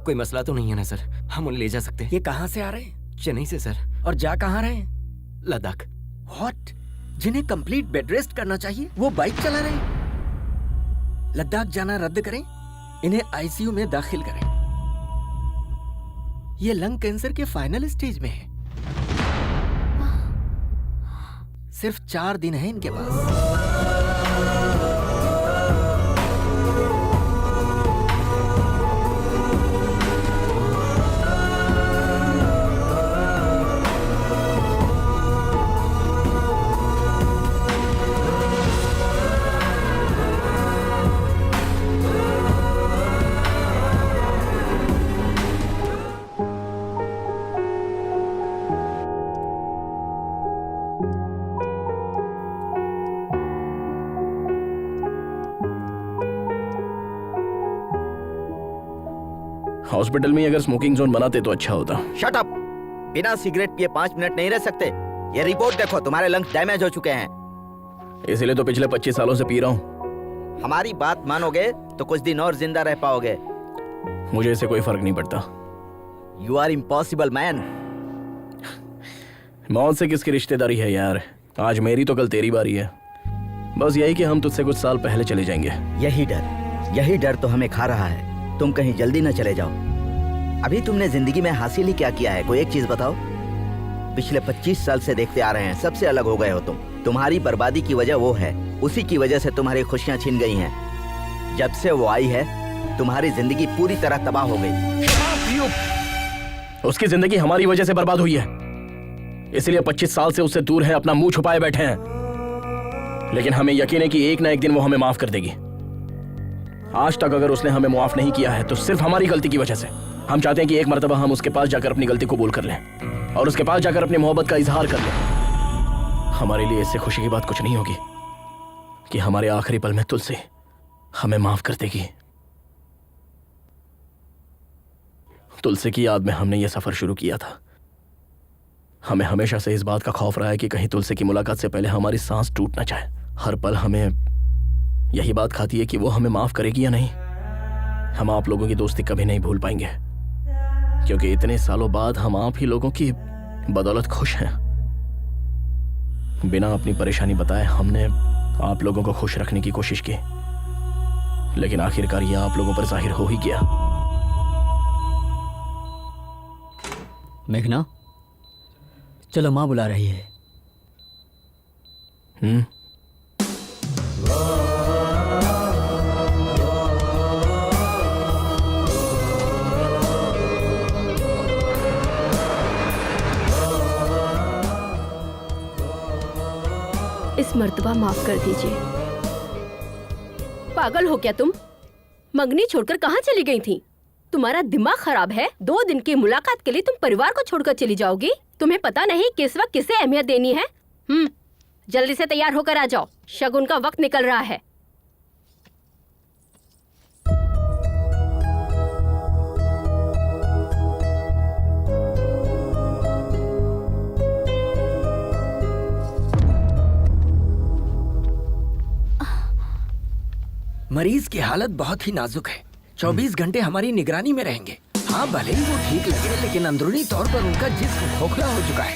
कोई मसला तो नहीं है ना सर? हम उन्हें ले जा सकते हैं। ये कहाँ से आ रहे हैं? चेन्नई से सर। और जा कहाँ रहे हैं? लद्दाख। व्हाट? जिन्हें कंप्लीट बेड रेस्ट करना चाहिए वो बाइक चला रहे हैं। लद्दाख जाना रद्द करें, इन्हें आईसीयू में दाखिल करें। ये लंग कैंसर के फाइनल स्टेज में है। सिर्फ 4 दिन है इनके पास। हॉस्पिटल में अगर स्मोकिंग जोन बनाते तो अच्छा होता। Shut up! बिना सिगरेट पिए 5 मिनट नहीं रह सकते। ये रिपोर्ट देखो, तुम्हारे लंग्स डैमेज हो चुके हैं। इसीलिए तो पिछले 25 सालों से पी रहा हूँ। हमारी बात मानोगे तो कुछ दिन और जिंदा रह पाओगे। मुझे इससे कोई फर्क नहीं पड़ता। You are impossible man. मौत से किसकी रिश्तेदारी है यार? आज मेरी तो कल तेरी बारी है। बस यही कि हम तुझसे कुछ साल पहले चले जाएंगे। यही डर तो हमें खा रहा है। तुम कहीं जल्दी न चले जाओ। अभी तुमने जिंदगी में हासिल ही क्या किया है? कोई एक चीज बताओ। पिछले 25 साल से देखते आ रहे हैं, सबसे अलग हो गए हो तुम। तुम्हारी बर्बादी की वजह वो है, उसी की वजह से तुम्हारी खुशियां छिन गई हैं। जब से वो आई है तुम्हारी जिंदगी पूरी तरह तबाह हो गई। उसकी जिंदगी हमारी वजह से बर्बाद हुई है, इसलिए 25 साल से उससे दूर है, अपना मुंह छुपाए बैठे हैं। लेकिन हमें यकीन है कि एक ना एक दिन वो हमें माफ कर देगी। आज तक अगर उसने हमें माफ नहीं किया है तो सिर्फ हमारी गलती की वजह से। हम चाहते हैं कि एक मर्तबा हम उसके पास जाकर अपनी गलती कबूल कर लें और उसके पास जाकर अपनी मोहब्बत का इजहार कर लें। हमारे लिए इससे खुशी की बात कुछ नहीं होगी कि हमारे आखिरी पल में तुलसी हमें माफ कर देगी। तुलसी की याद में हमने ये सफर शुरू किया था। हमें हमेशा से इस बात का खौफ रहा है कि कहीं तुलसी की मुलाकात से पहले हमारी सांस टूट ना जाए। हर पल हमें यही बात खाती है कि वो हमें माफ करेगी या नहीं। हम आप लोगों की दोस्ती कभी नहीं भूल पाएंगे, क्योंकि इतने सालों बाद हम आप ही लोगों की बदौलत खुश हैं। बिना अपनी परेशानी बताए हमने आप लोगों को खुश रखने की कोशिश की, लेकिन आखिरकार यह आप लोगों पर जाहिर हो ही गया। मेघना, चलो माँ बुला रही है। इस मर्तबा माफ कर दीजिए। पागल हो क्या तुम? मंगनी छोड़कर कहाँ चली गई थी? तुम्हारा दिमाग खराब है? 2 दिन की मुलाकात के लिए तुम परिवार को छोड़कर चली जाओगी? तुम्हें पता नहीं किस वक्त किसे अहमियत देनी है? जल्दी से तैयार होकर आ जाओ, शगुन का वक्त निकल रहा है। मरीज की हालत बहुत ही नाजुक है। 24 घंटे हमारी निगरानी में रहेंगे। हाँ, भले ही वो ठीक लगे, लेकिन अंदरूनी तौर पर उनका जिस्म खोखला हो चुका है।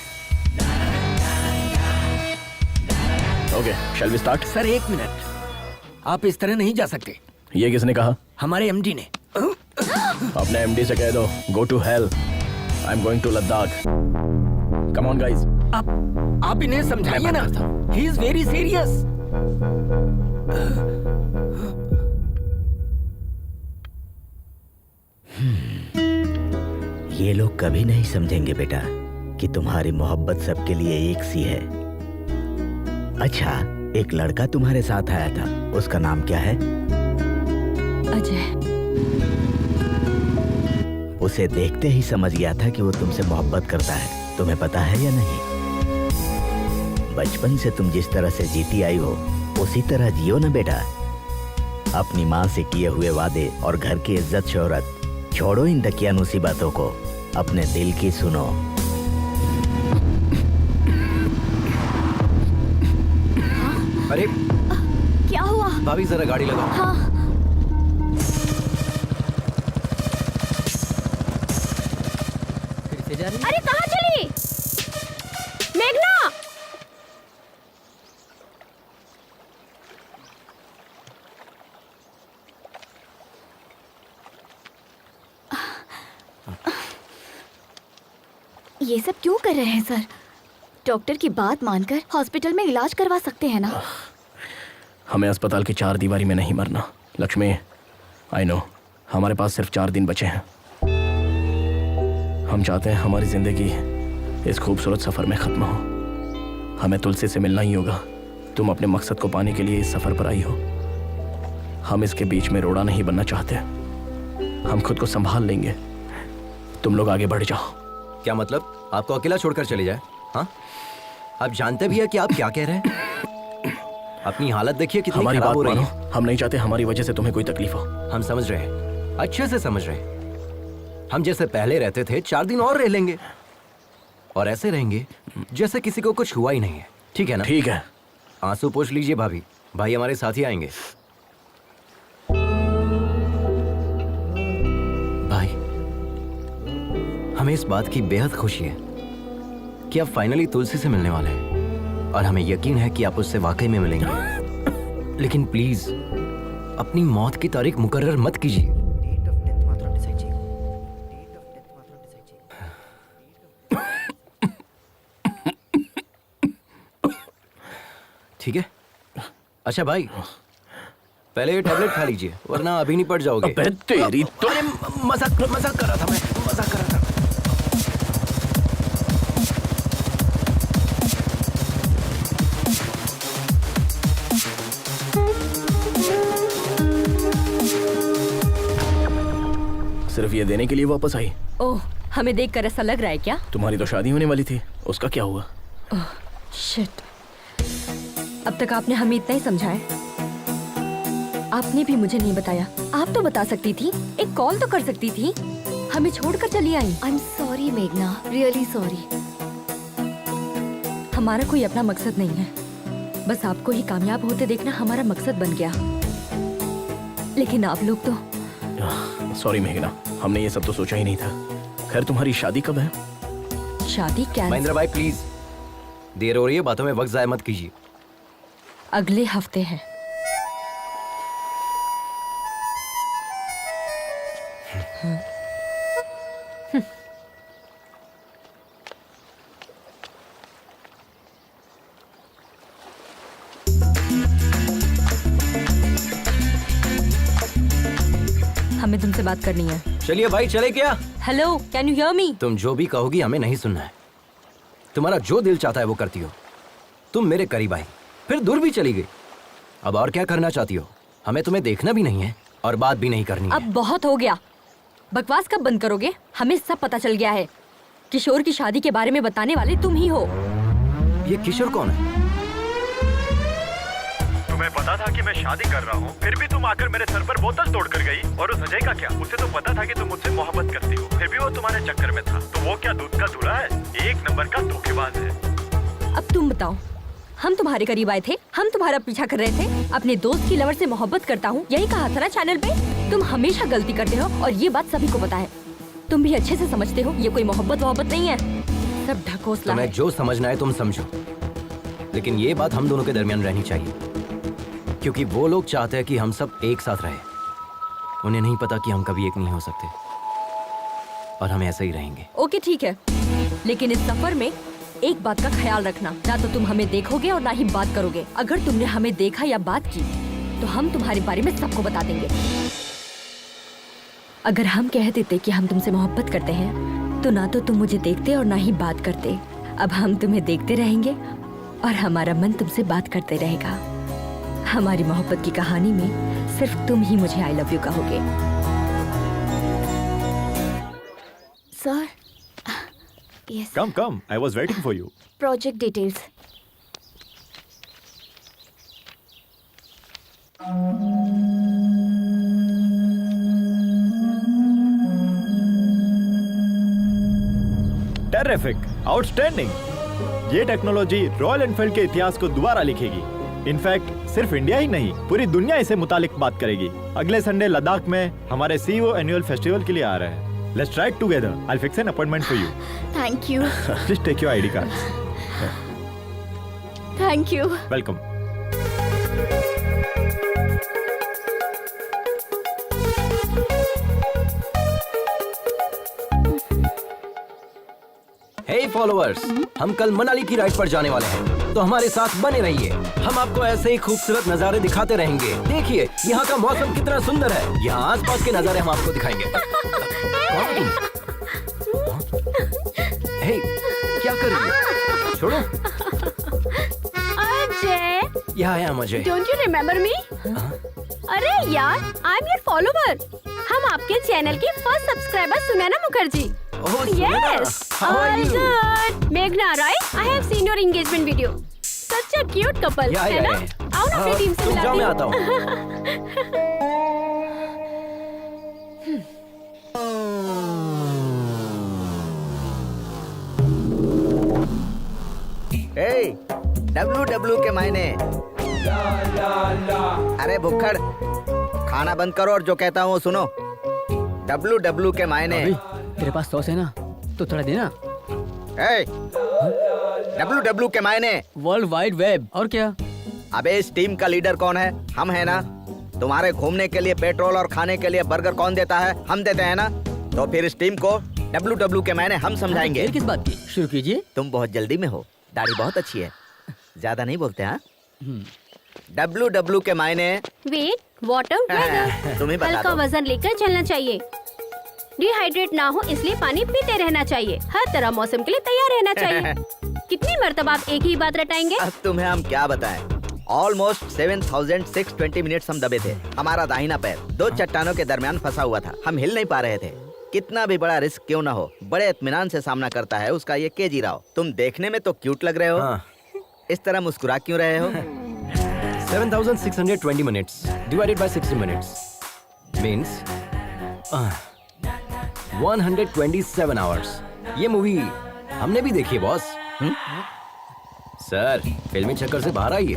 Okay, shall we start? Sir 1 minute, आप इस तरह नहीं जा सकते। ये किसने कहा? हमारे एमडी ने। अपने एमडी से कह दो, go to hell, I am going to Ladakh. Come on guys. आप इन्हें समझाइए ना, ही इज वेरी सीरियस। ये लोग कभी नहीं समझेंगे बेटा कि तुम्हारी मोहब्बत सबके लिए एक सी है। अच्छा, एक लड़का तुम्हारे साथ आया था, उसका नाम क्या है? अजय। उसे देखते ही समझ गया था कि वो तुमसे मोहब्बत करता है। तुम्हें पता है या नहीं? बचपन से तुम जिस तरह से जीती आई हो उसी तरह जियो ना बेटा। अपनी माँ से किए हुए वादे और घर की इज्जत शोहरत छोड़ो, इन दकियानूसी बातों को, अपने दिल की सुनो। अरे क्या हुआ? भाभी जरा गाड़ी लगाओ। हाँ। अरे कहाँ चली मेघना? ये सब क्यों कर रहे हैं सर? डॉक्टर की बात मानकर हॉस्पिटल में इलाज करवा सकते हैं ना? हमें अस्पताल की 4 दीवारी में नहीं मरना। लक्ष्मी, आई नो, हमारे पास सिर्फ 4 दिन बचे हैं। हम चाहते हैं हमारी जिंदगी इस खूबसूरत सफर में खत्म हो। हमें तुलसी से मिलना ही होगा। तुम अपने मकसद को पाने के लिए इस सफर पर आई हो। हम इसके बीच में रोड़ा नहीं बनना चाहते। हम खुद को संभाल लेंगे, तुम लोग आगे बढ़ जाओ। क्या मतलब? आपको अकेला छोड़कर चले जाए? हाँ, आप जानते भी है कि आप क्या कह रहे हैं? अपनी हालत देखिए कितनी हमारी खराब बात हो रही मानो। है। हम नहीं चाहते हमारी वजह से तुम्हें कोई तकलीफ हो। हम समझ रहे हैं, अच्छे से समझ रहे हैं। हम जैसे पहले रहते थे 4 दिन और रह लेंगे, और ऐसे रहेंगे जैसे किसी को कुछ हुआ ही नहीं है। ठीक है ना? ठीक है। आंसू पोंछ लीजिए भाभी, भाई हमारे साथ ही आएंगे। भाई, हमें इस बात की बेहद खुशी है कि आप फाइनली तुलसी से मिलने वाले हैं, और हमें यकीन है कि आप उससे वाकई में मिलेंगे। लेकिन प्लीज अपनी मौत की तारीख मुकर्रर मत कीजिए। ठीक है? अच्छा भाई, पहले ये टैबलेट खा लीजिए वरना अभी नहीं पड़ जाओगे। अबे तेरी तो अरे मजाक मजाक कर रहा था मैं, मजाक कर रहा था। सिर्फ ये देने के लिए वापस आई? ओह, हमें देखकर ऐसा लग रहा है क्या? तुम्हारी तो शादी होने वाली थी, उसका क्या हुआ? ओह, शिट। अब तक आपने हमें इतना ही समझाया। आपने भी मुझे नहीं बताया। आप तो बता सकती थी, एक कॉल तो कर सकती थी। हमें छोड़कर चली आई। आई एम सॉरी मेघना, रियली सॉरी। हमारा कोई अपना मकसद नहीं है, बस आपको ही कामयाब होते देखना हमारा मकसद बन गया। लेकिन आप लोग तो सॉरी मेघना, हमने ये सब तो सोचा ही नहीं था। खैर तुम्हारी शादी कब है? शादी क्या? महेंद्र भाई प्लीज, देर हो रही है, बातों में वक्त जाया मत कीजिए। अगले हफ्ते है। हमें तुमसे बात करनी है। चलिए भाई चले क्या? Hello, can you hear me? तुम जो भी कहोगी हमें नहीं सुनना है। तुम्हारा जो दिल चाहता है वो करती हो। तुम मेरे करीब आई, फिर दूर भी चली गई। अब और क्या करना चाहती हो? हमें तुम्हें देखना भी नहीं है और बात भी नहीं करनी है। अब बहुत हो गया। बकवास कब बंद करोगे? हमें सब पता चल गया है। किशोर की शादी के बारे में बताने वाले तुम ही हो। ये किशोर कौन है? तुम्हें पता था कि मैं शादी कर रहा हूँ, फिर भी तुम आकर मेरे सर पर बोतल तोड़ कर गई। और उस अजय का क्या? उसे तो पता था कि तुम मुझसे मोहब्बत करती हो, फिर भी वो तुम्हारे चक्कर में था। तो वो क्या दूध का धूला है? एक नंबर का धोखेबाज है। अब तुम बताओ, हम तुम्हारे करीब आए थे, हम तुम्हारा पीछा कर रहे थे। अपने दोस्त की लवर से मोहब्बत करता हूँ, यही कहा था ना चैनल पे। तुम हमेशा गलती करते हो और ये बात सभी को पता है। तुम भी अच्छे से समझते हो ये कोई मोहब्बत नहीं है, सब ढकोसला तुम्हें है। जो समझना है तुम समझो, लेकिन ये बात हम दोनों के दरमियान रहनी चाहिए, क्योंकि वो लोग चाहते हैं कि हम सब एक साथ रहे। उन्हें नहीं पता कि हम कभी एक नहीं हो सकते और हम ऐसे ही रहेंगे। ओके ठीक है, लेकिन इस सफर में एक बात का ख्याल रखना, ना तो तुम हमें देखोगे और ना ही बात करोगे। अगर तुमने हमें देखा या बात की तो हम तुम्हारे बारे में सबको बता देंगे। अगर हम कह देते कि हम तुमसे मोहब्बत करते हैं तो ना तो तुम मुझे देखते और ना ही बात करते। अब हम तुम्हें देखते रहेंगे और हमारा मन तुमसे बात करते रहेगा। हमारी मोहब्बत की कहानी में सिर्फ तुम ही मुझे आई लव यू कहोगे। Sir, yes, come, I was waiting for you. Project details. Terrific, outstanding. ये टेक्नोलॉजी रॉयल एनफील्ड के इतिहास को दोबारा लिखेगी। इनफैक्ट सिर्फ इंडिया ही नहीं, पूरी दुनिया इसे मुतालिक बात करेगी। अगले संडे लद्दाख में हमारे CEO एनुअल फेस्टिवल के लिए आ रहे हैं। Let's try it together. I'll fix an appointment for you. Thank you. Please take your ID cards. Thank you. Welcome. Hey followers, हम कल मनाली की राइड पर जाने वाले हैं, तो हमारे साथ बने रहिए। हम आपको ऐसे ही खूबसूरत नज़ारे दिखाते रहेंगे। देखिए यहाँ का मौसम कितना सुंदर है। यहाँ आसपास के नज़ारे हम आपको दिखाएंगे। कौन तुम? हे, क्या कर रही है? छोड़ो। अजय, यहाँ आया मुझे। Don't you remember me? अरे यार, आई एम योर फॉलोवर। हम आपके चैनल की first subscriber Sunaina Mukherjee. Oh, Sunana. Yes. How are you? Good. Meghna, right? I have seen your engagement video. Such a cute couple. Yeah, है yeah, ना? yeah. आओ ना अपनी टीम से तुम मिला जाओ, मैं आता WW के मायने। अरे भुक्खड़, खाना बंद करो और जो कहता हूँ सुनो। WW के मायने। तेरे पास सॉस है ना, तो थोड़ा देना। WW के मायने वर्ल्ड वाइड वेब। और क्या? अबे इस टीम का लीडर कौन है? हम है ना। तुम्हारे घूमने के लिए पेट्रोल और खाने के लिए बर्गर कौन देता है? हम देते हैं ना। तो फिर इस टीम को WW के मायने हम समझाएंगे। देर किस बात की? शुरू कीजिए। तुम बहुत जल्दी में हो, दाढ़ी बहुत अच्छी है, ज्यादा नहीं बोलते हाँ? WW के मायने। वेट, वाटर वेदर, तुम ही बता हल्का दो। वजन लेकर चलना चाहिए। डिहाइड्रेट ना हो इसलिए पानी पीते रहना चाहिए। हर तरह मौसम के लिए तैयार रहना चाहिए। कितनी मर्तबा आप एक ही बात रटाएंगे? अब तुम्हें हम क्या बताएं? ऑलमोस्ट 7,620 मिनट्स हम दबे थे। हमारा दाहिना पैर दो चट्टानों के दरमियान फंसा हुआ था। हम हिल नहीं पा रहे थे। कितना भी बड़ा रिस्क क्यों ना हो, बड़े इत्मीनान से सामना करता है उसका ये केजी राव। तुम देखने में तो क्यूट लग रहे हो। हाँ। इस तरह मुस्कुरा क्यों रहे हो? 7,620 minutes divided by 60 minutes means 127 hours. ये मूवी हमने भी देखी है बॉस। सर फिल्मी चक्कर से बाहर आइए,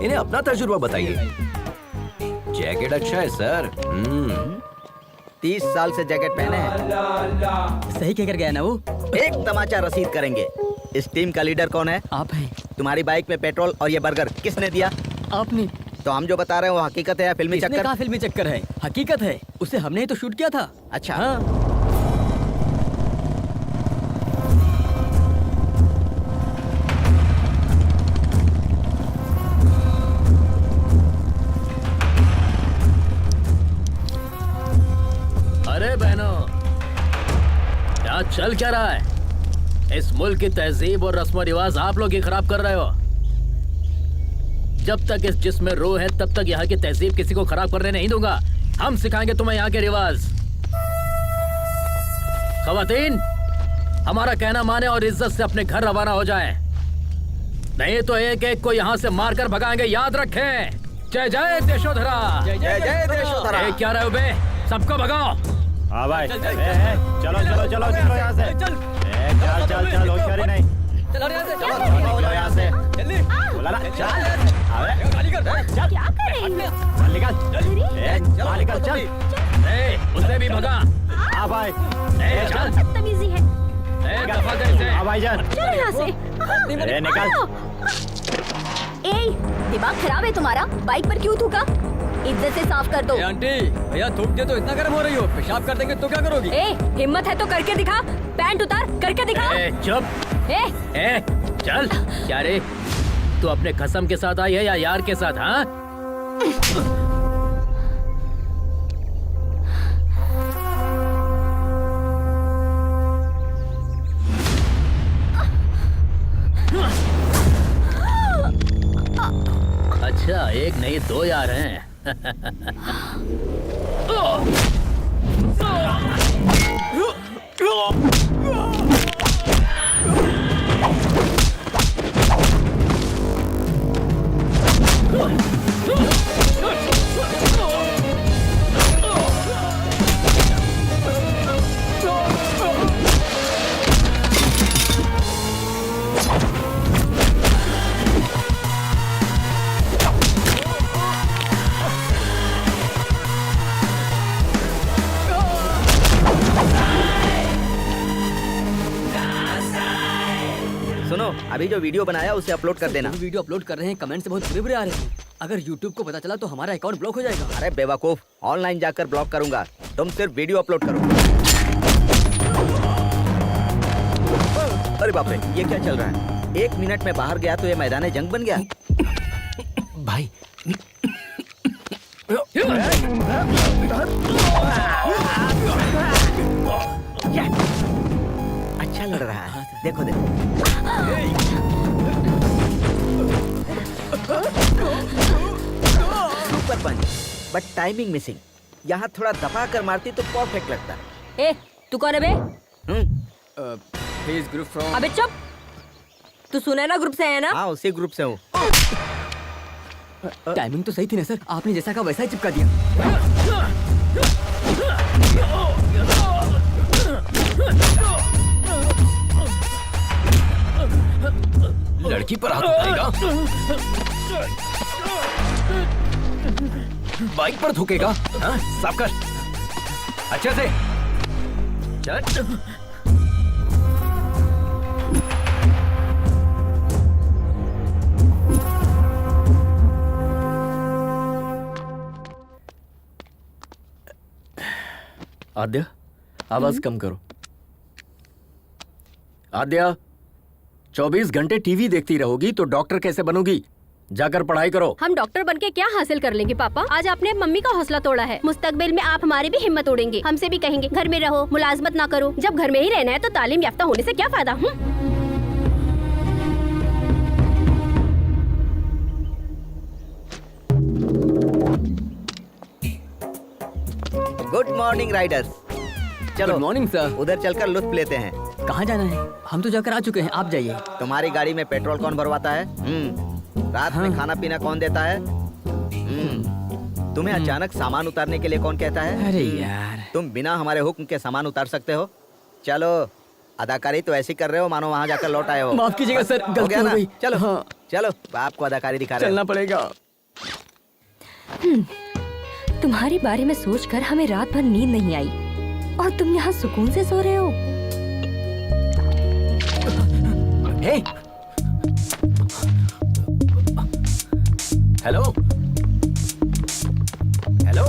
इन्हें अपना तजुर्बा बताइए। जैकेट अच्छा है सर। 30 साल से जैकेट पहने हैं। सही कहकर गया ना वो। एक तमाचा रसीद करेंगे। इस टीम का लीडर कौन है? आप हैं। तुम्हारी बाइक में पेट्रोल और ये बर्गर किसने दिया? आपने। तो हम जो बता रहे हैं वो हकीकत है या फिल्मी किसने चक्कर? कहा फिल्मी चक्कर है? हकीकत है, उसे हमने ही तो शूट किया था। अच्छा। हाँ। अरे बहनों, यहाँ चल क्या रहा है? इस मुल्क की तहजीब और रस्म रिवाज आप लोग ही खराब कर रहे हो। जब तक इस जिस्म में रूह है तब तक यहाँ की तहजीब किसी को खराब करने नहीं दूंगा। हम सिखाएंगे तुम्हें यहाँ के रिवाज। खवातीन, हमारा कहना माने और इज्जत से अपने घर रवाना हो जाएं। नहीं तो एक एक को यहाँ से मारकर भगाएंगे, याद रखें। जय जय देशोधरा। जय जय देशोधरा। ए, क्या रहे हो बे? सबको भगाओ। हाँ भाई, चलो चलो चलो चलो यहाँ से। चल चल चल चल, होशियारी नहीं। चलो यहाँ से। बोला ना, चल। चल क्या कर रही हो? चल निकल। चल निकल चल। ए, उसे भी भगा। हाँ भाई। ए, चल। बदतमीजी है। ए, दफा कर इसे। हाँ भाईजान। चलो यहाँ से। अरे निकल। ए, दिमाग खराब है तुम्हारा? बाइक पर क्यों थूका? इज्जत से साफ कर दो। आंटी, भैया थूक दे तो इतना गर्म हो रही हो, पेशाब कर देंगे तो क्या करोगी? ए, हिम्मत है तो करके दिखा। पैंट उतार, करके दिखा। ए, चुप। ए, ए, चल। क्या रे, तू अपने कसम के साथ आई है या यार के साथ? हाँ, अच्छा, एक नहीं दो यार हैं। सुनो, अभी जो वीडियो बनाया उसे अपलोड कर देना। जो वीडियो अपलोड कर रहे हैं कमेंट से बहुत बुरे आ रहे हैं। अगर YouTube को पता चला तो हमारा अकाउंट ब्लॉक हो जाएगा। अरे बेवकूफ, ऑनलाइन जाकर ब्लॉक करूंगा। तुम सिर्फ वीडियो अपलोड करो। अरे बाप रे, ये क्या चल रहा है? 1 मिनट में बाहर गया तो ये मैदान जंग बन गया। भाई अच्छा लग रहा है। देखो देखो। Super punch, but timing missing. यहाँ थोड़ा दबा कर मारती तो परफेक्ट लगता। ए, तू कौन है बे? He is group from। अबे चुप। तू सुनैना ग्रुप से है ना? हाँ, उसी ग्रुप से हूँ। टाइमिंग तो सही थी ना सर, आपने जैसा कहा वैसा ही चिपका दिया। लड़की पर हाथ उठाएगा, बाइक पर थूकेगा। हाँ, साफ कर अच्छे से। चल। आद्या, आवाज कम करो। आद्या, 24 घंटे टीवी देखती रहोगी तो डॉक्टर कैसे बनोगी? जाकर पढ़ाई करो। हम डॉक्टर बनके क्या हासिल कर लेंगे पापा? आज आपने मम्मी का हौसला तोड़ा है, मुस्तकबिल में आप हमारी भी हिम्मत तोड़ेंगे। हमसे भी कहेंगे घर में रहो, मुलाजमत ना करो। जब घर में ही रहना है तो तालीम याफ्ता होने से क्या फायदा? Good morning Riders. चलो गुड मॉर्निंग सर। उधर चलकर लुत्फ लेते हैं। कहाँ जाना है? हम तो जाकर आ चुके हैं, आप जाइए। तुम्हारी गाड़ी में पेट्रोल कौन भरवाता है? रात में खाना पीना कौन देता है? तुम्हें अचानक सामान उतारने के लिए कौन कहता है? अरे यार, तुम बिना हमारे हुक्म के सामान उतार सकते हो? चलो, अदाकारी तो ऐसी कर रहे हो मानो वहाँ जाकर लौट आए हो। माफ कीजिएगा सर, हो गलती गया हो ना? गई। चलो हाँ। चलो, आपको अदाकारी दिखा रहे चलना पड़ेगा। तुम्हारे बारे में सोचकर हमें रात भर नींद नहीं आई और तुम यहाँ सुकून से सो रहे हो। हे हेलो हेलो,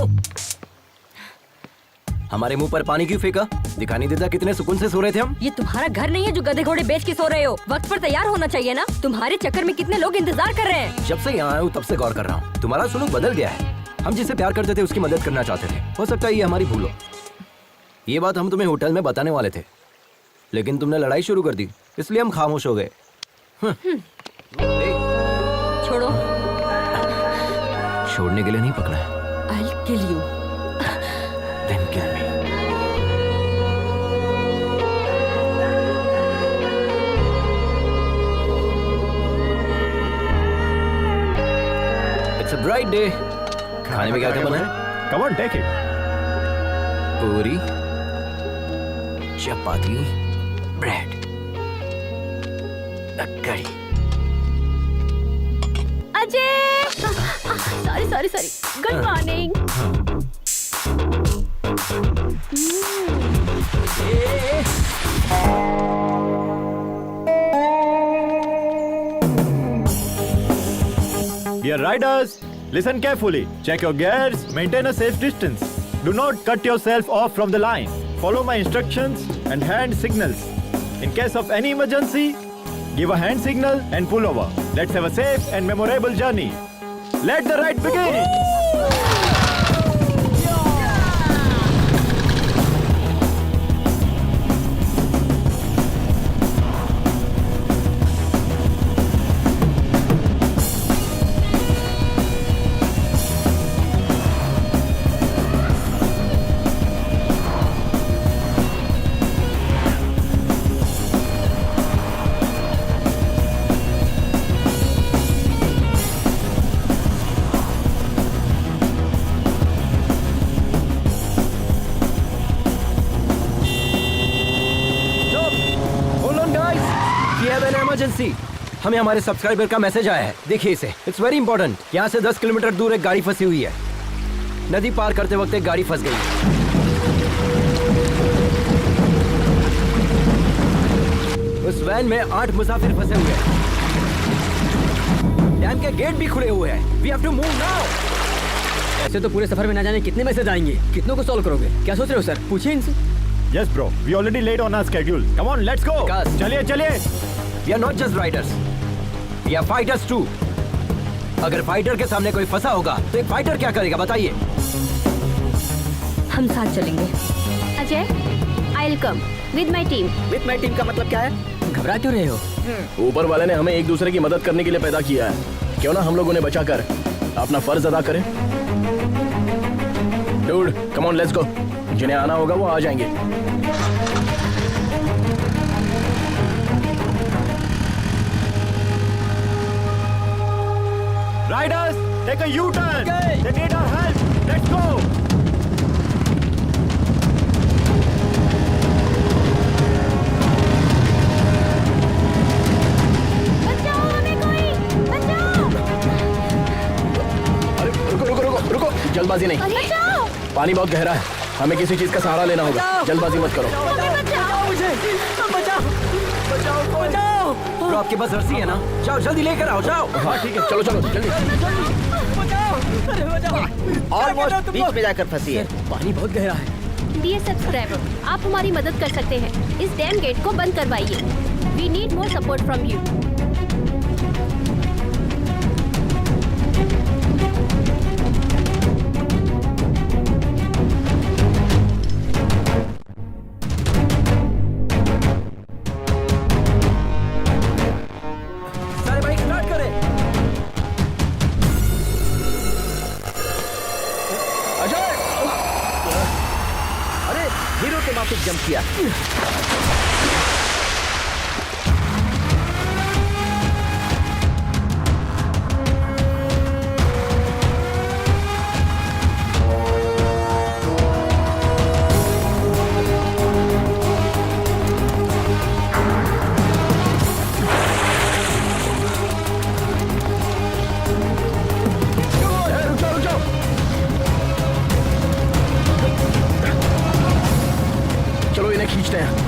हमारे मुंह पर पानी क्यों फेंका? दिखाई नहीं देता कितने सुकून से सो रहे थे हम? ये तुम्हारा घर नहीं है जो गधे घोड़े बेच के सो रहे हो। वक्त पर तैयार होना चाहिए ना। तुम्हारे चक्कर में कितने लोग इंतजार कर रहे हैं। जब से यहाँ आया हूँ तब से गौर कर रहा हूँ, तुम्हारा सुलूक बदल गया है। हम जिसे प्यार करते थे उसकी मदद करना चाहते थे। हो सकता है ये हमारी भूल हो। ये बात हम तुम्हें होटल में बताने वाले थे, लेकिन तुमने लड़ाई शुरू कर दी, इसलिए हम खामोश हो गए। छोड़ो। छोड़ने के लिए नहीं पकड़ा है। I'll kill you. Then kill me. It's a bright day. खाने में क्या क्या बना है? Come on, take it. पूरी, चपाती, ब्रेड, कड़ी। Ajay, sorry. Good morning. Dear riders, listen carefully. Check your gears, maintain a safe distance. Do not cut yourself off from the line. Follow my instructions and hand signals. In case of any emergency, give a hand signal and pull over. Let's have a safe and memorable journey. Let the ride begin! Emergency, हमें हमारे subscriber का message आया है। देखिए इसे, it's very important. यहाँ से 10 kilometre दूर एक गाड़ी फंसी हुई है। नदी पार करते वक्त एक गाड़ी फंस गई। उस वैन में 8 मुसाफिर फंसे हुए हैं। डैम के गेट भी खुले हुए हैं। We have to move now. ऐसे तो पूरे सफर में ना जाने कितने मैसेज आएंगे। कितनों को सॉल्व करोगे? क्या सोच रहे हो सर? पूछिए इनसे। Yes, bro. We already late on our schedule. Come on, let's go. Cast. चलिए. We are not just riders. We are fighters too. अगर फाइटर के सामने कोई फंसा होगा तो एक फाइटर क्या करेगा बताइए? हम साथ चलेंगे। Ajay, I'll come with my team. With my team का मतलब क्या है? घबरा क्यों रहे हो? ऊपर वाले ने हमें एक दूसरे की मदद करने के लिए पैदा किया है। क्यों ना हम लोग उन्हें बचाकर अपना फर्ज अदा करें? Dude, come on, let's go. जिन्हें आना होगा वो आ जाएंगे। Riders, take a U-turn. They need our help. Let's go. बचाओ हमें कोई, बचाओ। अरे रुको, जल्दबाजी नहीं। बचाओ। पानी बहुत गहरा है, हमें किसी चीज का सहारा लेना होगा। जल्दबाजी मत करो। बचाओ। ब्रो, आपके पास रस्सी है ना? जाओ जल्दी लेकर आओ, जाओ। हाँ ठीक है, चलो जल्दी। ऑलमोस्ट बीच में जाकर फंसी है। पानी बहुत गहरा है। डियर सब्सक्राइबर, आप हमारी मदद कर सकते हैं। इस डैम गेट को बंद करवाइए। We need more support from you. किया। चलो इन्हें खींचते हैं।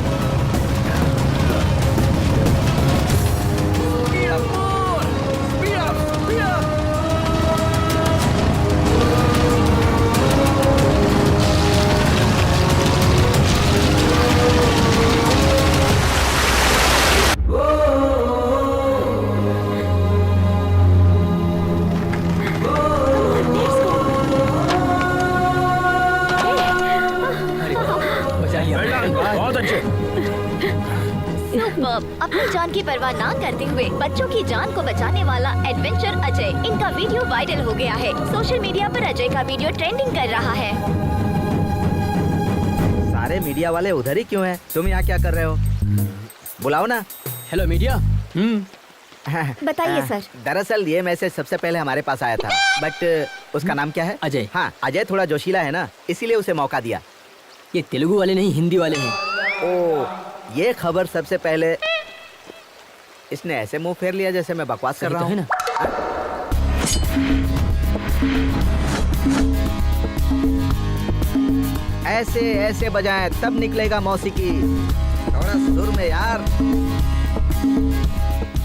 बहुत अच्छे। सुपर्ब। अपनी जान की परवाह ना करते हुए बच्चों की जान को बचाने वाला एडवेंचर अजय, इनका वीडियो वायरल हो गया है। सोशल मीडिया पर अजय का वीडियो ट्रेंडिंग कर रहा है। सारे मीडिया वाले उधर ही क्यों हैं? तुम यहाँ क्या कर रहे हो? बुलाओ ना। Hello media. बताइए सर। दरअसल ये मैसेज सबसे पहले हमारे पास आया था, बट उसका नाम क्या है? अजय। हाँ, अजय थोड़ा जोशीला है ना, इसीलिए उसे मौका दिया। ये तेलुगु वाले नहीं, हिंदी वाले हैं। ओ, ये खबर सबसे पहले इसने ऐसे मुंह फेर लिया जैसे मैं बकवास कर रहा हूँ ना। ऐसे ऐसे बजाएं तब निकलेगा मौसीकी। थोड़ा सुर में यार।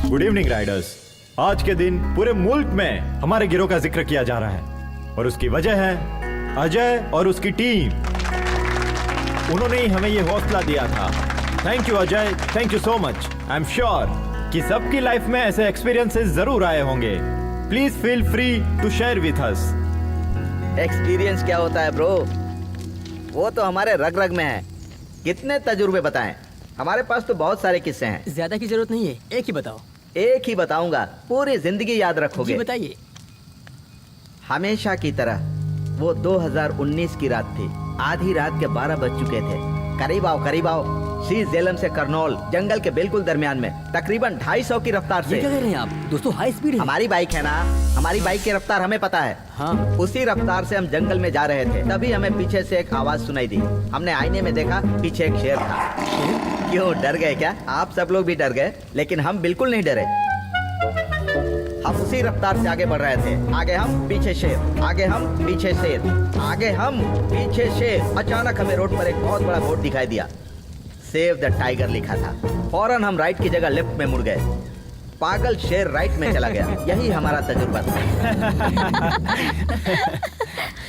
Good evening Riders. आज के दिन पूरे मुल्क में हमारे गिरोह का जिक्र किया जा रहा है और उसकी वजह है अजय और उसकी टीम। उन्होंने ही हमें ये हौसला दिया था। Thank you Ajay, thank you so much. I am sure कि सबकी लाइफ में ऐसे एक्सपीरियंसेस जरूर आए होंगे। Please feel free to share with us. Experience क्या होता है ब्रो? वो तो हमारे रग रग में है। कितने तजुर्बे बताएं? हमारे पास तो बहुत सारे किस्से हैं। ज्यादा की जरूरत नहीं है, एक ही बताओ। एक ही बताऊंगा, पूरी जिंदगी याद जी रखोगे। बताइए। हमेशा की तरह वो 2019 की रात थी। आधी रात के 12 बज चुके थे। करीब आओ। श्री झेलम से करनौल जंगल के बिल्कुल दरमियान में तकरीबन 250 की रफ्तार ये से। क्या कह रहे हैं आप? दोस्तों हाई स्पीड है। हमारी बाइक है ना, हमारी बाइक की रफ्तार हमें पता है। हाँ। उसी रफ्तार से हम जंगल में जा रहे थे, तभी हमें पीछे से एक आवाज सुनाई दी। हमने आईने में देखा, पीछे एक शेर था। क्यों, डर गए क्या? आप सब लोग भी डर गए, लेकिन हम बिल्कुल नहीं डरे। हम उसी रफ्तार से आगे बढ़ रहे थे। आगे हम, पीछे शेर, आगे हम, पीछे शेर, आगे हम, पीछे शेर। अचानक हमें रोड पर एक बहुत बड़ा बोर्ड दिखाई दिया। सेव द टाइगर लिखा था। फौरन हम राइट की जगह लेफ्ट में मुड़ गए। पागल शेर राइट में चला गया। यही हमारा तजुर्बा था।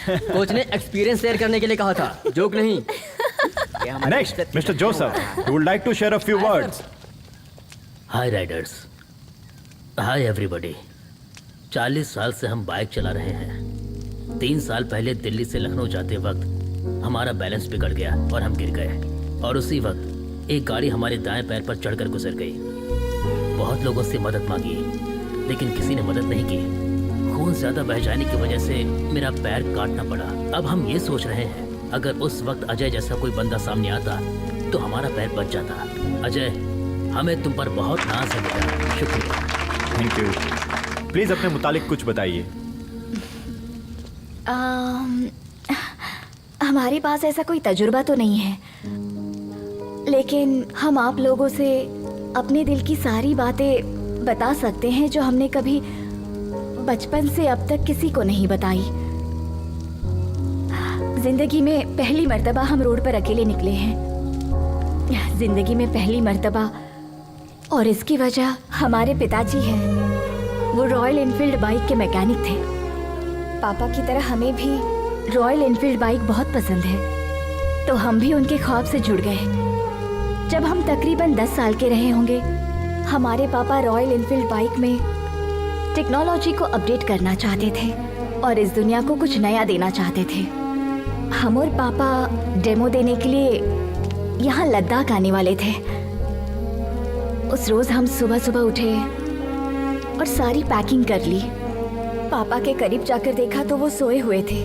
कोच ने एक्सपीरियंस शेयर करने के लिए कहा था, जोक नहीं। ये हमारी नेक्स्ट इज्जत की mister Joseph, who would like to share a few words. Hi Riders, hi everybody. 40 साल से हम बाइक चला रहे हैं। 3 साल पहले दिल्ली से लखनऊ जाते वक्त हमारा बैलेंस बिगड़ गया और हम गिर गए। और उसी वक्त एक गाड़ी हमारे दाएं पैर पर चढ़कर गुजर गई। बहुत लोगों से मदद मांगी, लेकिन किसी ने मदद नहीं की। खून ज्यादा बह जाने की वजह से मेरा पैर काटना पड़ा। अब हम ये सोच रहे हैं, अगर उस वक्त अजय जैसा कोई बंदा सामने आता तो हमारा पैर बच जाता। अजय, हमें तुम पर बहुत नाज है बेटा। शुक्रिया। Thank you. प्लीज अपने मुतालिक कुछ बताइए। हमारे पास ऐसा कोई तजुर्बा तो नहीं है, लेकिन हम आप लोगों से अपने दिल की सारी बातें बता सकते हैं जो हमने कभी बचपन से अब तक किसी को नहीं बताई। जिंदगी में पहली मर्तबा हम रोड पर अकेले निकले हैं। जिंदगी में पहली मर्तबा, और इसकी वजह हमारे पिताजी हैं। वो रॉयल एनफील्ड बाइक के मैकेनिक थे। पापा की तरह हमें भी रॉयल एनफील्ड बाइक बहुत पसंद है, तो हम भी उनके ख्वाब से जुड़ गए। जब हम तकरीबन 10 साल के रहे होंगे, हमारे पापा रॉयल एनफील्ड बाइक में टेक्नोलॉजी को अपडेट करना चाहते थे और इस दुनिया को कुछ नया देना चाहते थे। हम और पापा डेमो देने के लिए यहाँ लद्दाख आने वाले थे। उस रोज हम सुबह सुबह उठे और सारी पैकिंग कर ली। पापा के करीब जाकर देखा तो वो सोए हुए थे।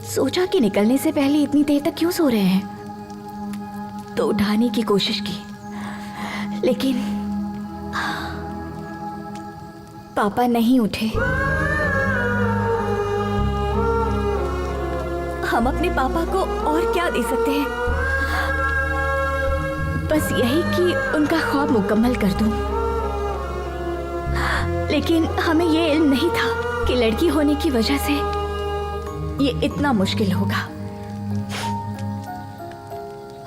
सोचा कि निकलने से पहले इतनी देर तक क्यों सो रहे हैं। तो उठाने की कोशिश की, लेकिन पापा नहीं उठे। हम अपने पापा को और क्या दे सकते हैं? बस यही कि उनका ख्वाब मुकम्मल कर दूं। लेकिन हमें ये इल्म नहीं था कि लड़की होने की वजह से ये इतना मुश्किल होगा।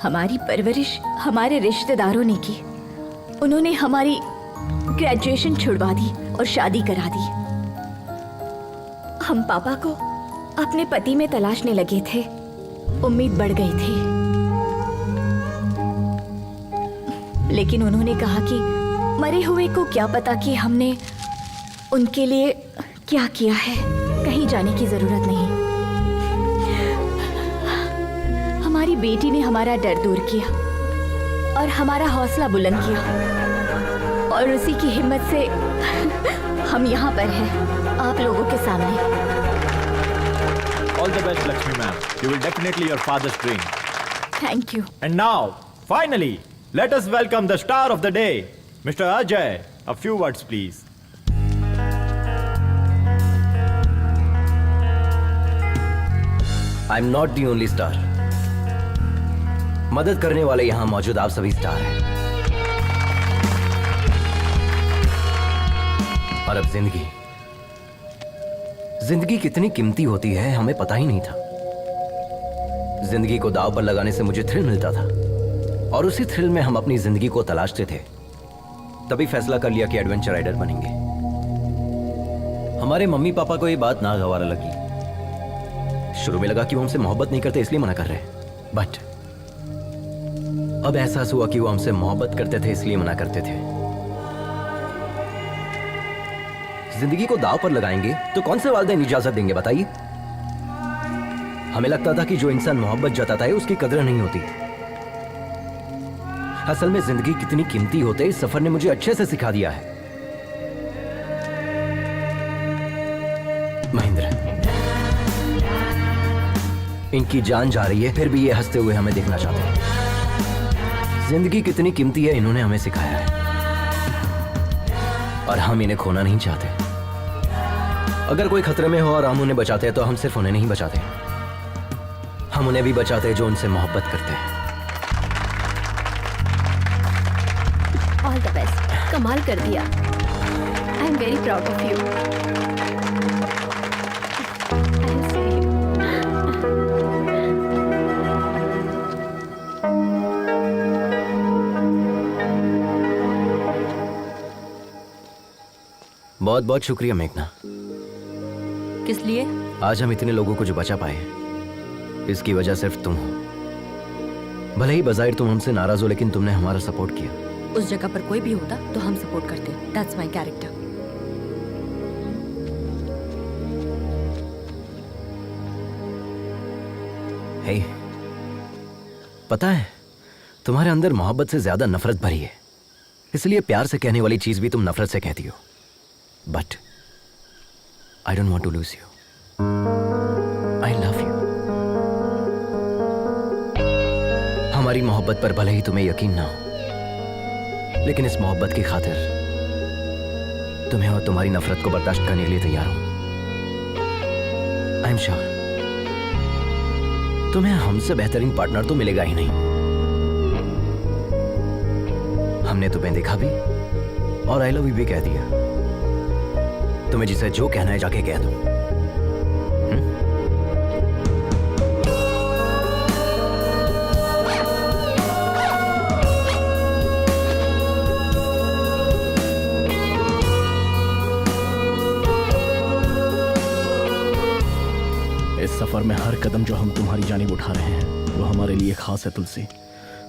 हमारी परवरिश हमारे रिश्तेदारों ने की। उन्होंने हमारी ग्रेजुएशन छुड़वा दी और शादी करा दी। हम पापा को अपने पति में तलाशने लगे थे। उम्मीद बढ़ गई थी, लेकिन उन्होंने कहा कि मरे हुए को क्या पता कि हमने उनके लिए क्या किया है। कहीं जाने की जरूरत नहीं। हमारी बेटी ने हमारा डर दूर किया और हमारा हौसला बुलंद किया, और उसी की हिम्मत से हम यहाँ पर हैं, आप लोगों के सामने। All the best, Lakshmi ma'am. You will definitely your father's dream. Thank you. And now, finally, let us welcome the star of the day, Mr. Ajay. A few words, please. I'm not the only star. मदद करने वाले यहां मौजूद आप सभी star हैं। और अब जिंदगी कितनी कीमती होती है हमें पता ही नहीं था। जिंदगी को दांव पर लगाने से मुझे थ्रिल मिलता था, और उसी थ्रिल में हम अपनी जिंदगी को तलाशते थे। तभी फैसला कर लिया कि एडवेंचर राइडर बनेंगे। हमारे मम्मी पापा को ये बात नागवारा लगी। शुरू में लगा कि वो हमसे मोहब्बत नहीं करते इसलिए मना कर रहे हैं, बट अब एहसास हुआ कि वो हमसे मोहब्बत करते थे इसलिए मना करते थे। जिंदगी को दांव पर लगाएंगे तो कौन से वालिदैन इजाजत देंगे बताइए? हमें लगता था कि जो इंसान मोहब्बत जताता है उसकी कदर नहीं होती। असल में जिंदगी कितनी कीमती होते इस सफर ने मुझे अच्छे से सिखा दिया है। महेंद्र, इनकी जान जा रही है फिर भी ये हंसते हुए हमें देखना चाहते हैं। जिंदगी कितनी कीमती है इन्होंने हमें सिखाया है, और हम इन्हें खोना नहीं चाहते। अगर कोई खतरे में हो और हम उन्हें बचाते हैं तो हम सिर्फ उन्हें नहीं बचाते, हम उन्हें भी बचाते हैं जो उनसे मोहब्बत करते हैं। All the best. कमाल कर दिया। I am very proud of you. बहुत बहुत शुक्रिया मेघना। किस लिए? आज हम इतने लोगों को जो बचा पाए इसकी वजह सिर्फ तुम हो। भले ही बजाहिर तुम हमसे नाराज हो, लेकिन तुमने हमारा सपोर्ट किया। उस जगह पर कोई भी होता तो हम सपोर्ट करते। That's my character. हे, पता है तुम्हारे अंदर मोहब्बत से ज्यादा नफरत भरी है, इसलिए प्यार से कहने वाली चीज भी तुम नफरत से कहती हो। But I don't want to lose you. I love you. हमारी मोहब्बत पर भले ही तुम्हें यकीन ना हो, लेकिन इस मोहब्बत की खातिर तुम्हें और तुम्हारी नफरत को बर्दाश्त करने के लिए तैयार हूं। आई एम श्योर तुम्हें हमसे बेहतरीन पार्टनर तो मिलेगा ही नहीं। हमने तुम्हें देखा भी और आई लव यू भी कह दिया। तुम्हें जिसे जो कहना है जाके कह दो। इस सफर में हर कदम जो हम तुम्हारी जानिब उठा रहे हैं वो हमारे लिए खास है तुलसी,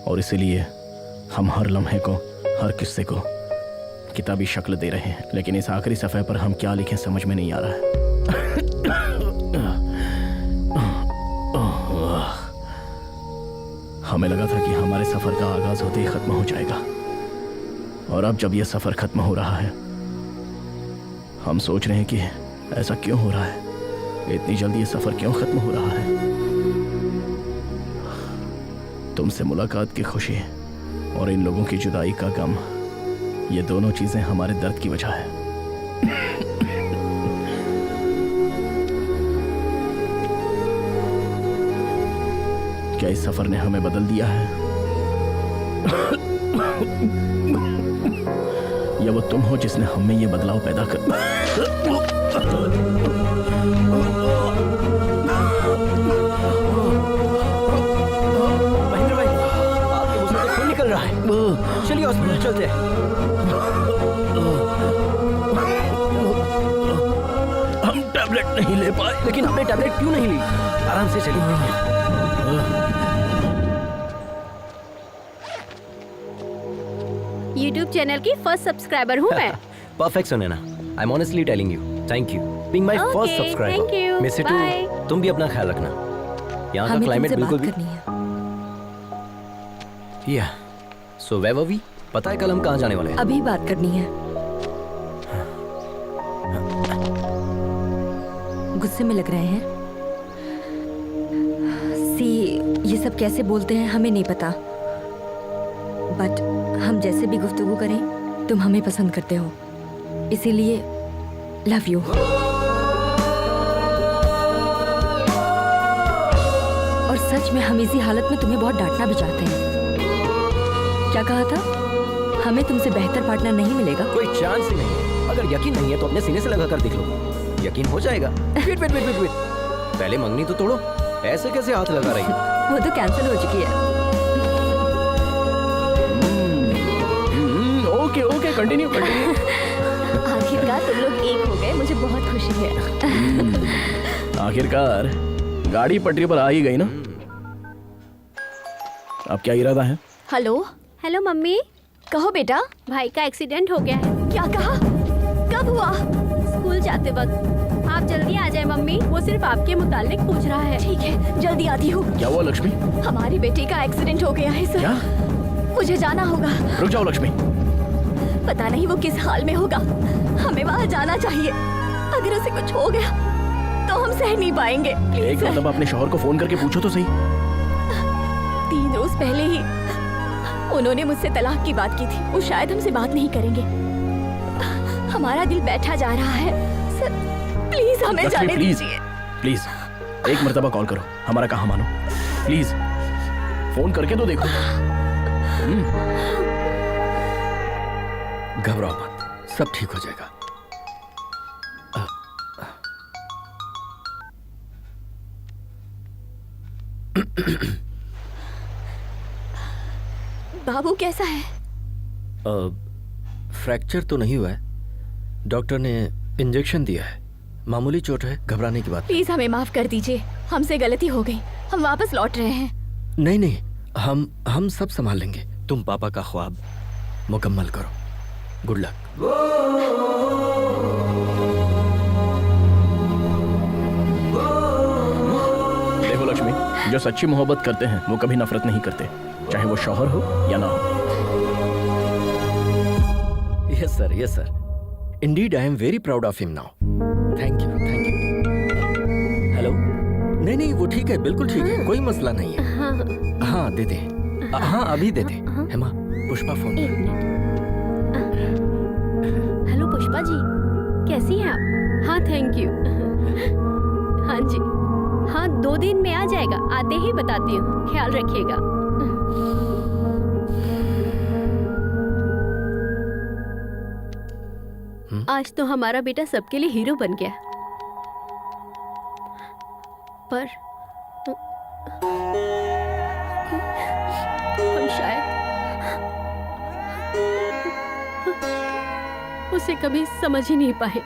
और इसीलिए हम हर लम्हे को, हर किस्से को किताबी शक्ल दे रहे हैं। लेकिन इस आखिरी सफ़े पर हम क्या लिखें समझ में नहीं आ रहा है। हमें लगा था कि हमारे सफ़र का आगाज होते ही ख़त्म हो जाएगा, और अब जब यह सफ़र ख़त्म हो रहा है हम सोच रहे हैं कि ऐसा क्यों हो रहा है, इतनी जल्दी ये सफ़र क्यों ख़त्म हो रहा है। तुमसे मुलाकात की खुशी और इन लोगों की जुदाई का गम, ये दोनों चीजें हमारे दर्द की वजह है। क्या इस सफर ने हमें बदल दिया है, या वो तुम हो जिसने हम में ये बदलाव पैदा कर। महेंद्र भाई, आपके मुंह से तो खून निकल रहा है। चलिए हॉस्पिटल चलते हैं। हम टैबलेट नहीं ले पाए। लेकिन हमने टैबलेट क्यों नहीं ली? आराम से चलिए। YouTube चैनल की फर्स्ट सब्सक्राइबर हूँ मैं। Perfect Sunaina, I am honestly telling you, thank you being my Okay, first thank subscriber. you. Miss इटू, Bye. तुम भी अपना ख्याल रखना। यहाँ का हमें क्लाइमेट तुमसे बिल्कुल बात भी। करनी है। या सो वेयर वर वी? पता है कल हम कहाँ जाने वाले हैं? अभी बात करनी है। गुस्से में लग रहे हैं। सी, ये सब कैसे बोलते हैं हमें नहीं पता, बट हम जैसे भी गुफ्तगू करें तुम हमें पसंद करते हो, इसीलिए लव यू। और सच में हम इसी हालत में तुम्हें बहुत डांटना भी चाहते हैं। क्या कहा था? हमें तुमसे बेहतर पार्टनर नहीं मिलेगा। कोई चांस ही नहीं है। अगर यकीन नहीं है तो अपने सीने से लगा कर देख लो, यकीन हो जाएगा। Wait wait wait wait wait, पहले मंगनी तो तोड़ो। ऐसे कैसे हाथ लगा रही हो? वो तो कैंसिल हो चुकी है। Okay okay, continue continue. आखिरकार तुम लोग एक हो गए, मुझे बहुत खुशी है। आखिरकार गाड़ी पटरी पर आ ही गई ना। अब क्या इरादा है? हेलो, हेलो मम्मी, कहो बेटा। भाई का एक्सीडेंट हो गया है। क्या कहा? कब हुआ? स्कूल जाते वक्त। आप जल्दी आ जाए मम्मी, वो सिर्फ आपके मुतालिक पूछ रहा है। ठीक है, जल्दी आती हूँ। क्या हुआ लक्ष्मी? हमारे बेटे का एक्सीडेंट हो गया है सर। क्या? मुझे जाना होगा। रुक जाओ लक्ष्मी। पता नहीं वो किस हाल में होगा, हमें वहाँ जाना चाहिए। अगर उसे कुछ हो गया तो हम सह नहीं पाएंगे। प्लीज एक सर। मतलब अपने शौहर को फोन करके पूछो तो सही। 3 रोज पहले ही उन्होंने मुझसे तलाक की बात की थी। वो शायद हमसे बात नहीं करेंगे। हमारा दिल बैठा जा रहा है सर, प्लीज हमें लक्ष्मी जाने प्लीज दीजिए। प्लीज, एक मर्तबा कॉल करो, हमारा कहा मानो प्लीज। फोन करके तो देखो। घबराओ मत, सब ठीक हो जाएगा। बाबू कैसा है? फ्रैक्चर तो नहीं हुआ है, डॉक्टर ने इंजेक्शन दिया है। मामूली चोट है, घबराने की बात प्लीज हमें माफ कर दीजिए, हमसे गलती हो गई। हम वापस लौट रहे हैं। नहीं। नहीं, हम सब संभाल लेंगे। तुम पापा का ख्वाब मुकम्मल करो। Good luck. देखो लक्ष्मी, जो सच्ची मोहब्बत करते हैं वो कभी नफरत नहीं करते, चाहे वो शौहर हो या ना हो। Yes sir. Indeed I am very proud of him now. Thank you. Hello. नहीं, वो ठीक है, बिल्कुल ठीक है, कोई मसला नहीं है। हाँ दे दे। हाँ अभी दे दे। हेमा, पुष्पा फोन। एक मिनट। हेलो पुष्पा जी, कैसी हैं आप? हाँ थैंक यू। हाँ जी, हाँ 2 दिन में आ जाएगा, आते ही बताती हूँ, ख्याल रखिएगा। आज तो हमारा बेटा सबके लिए हीरो बन गया, पर हम शायद उसे कभी समझ ही नहीं पाए।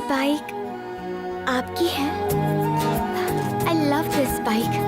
बाइक आपकी है? I love this bike.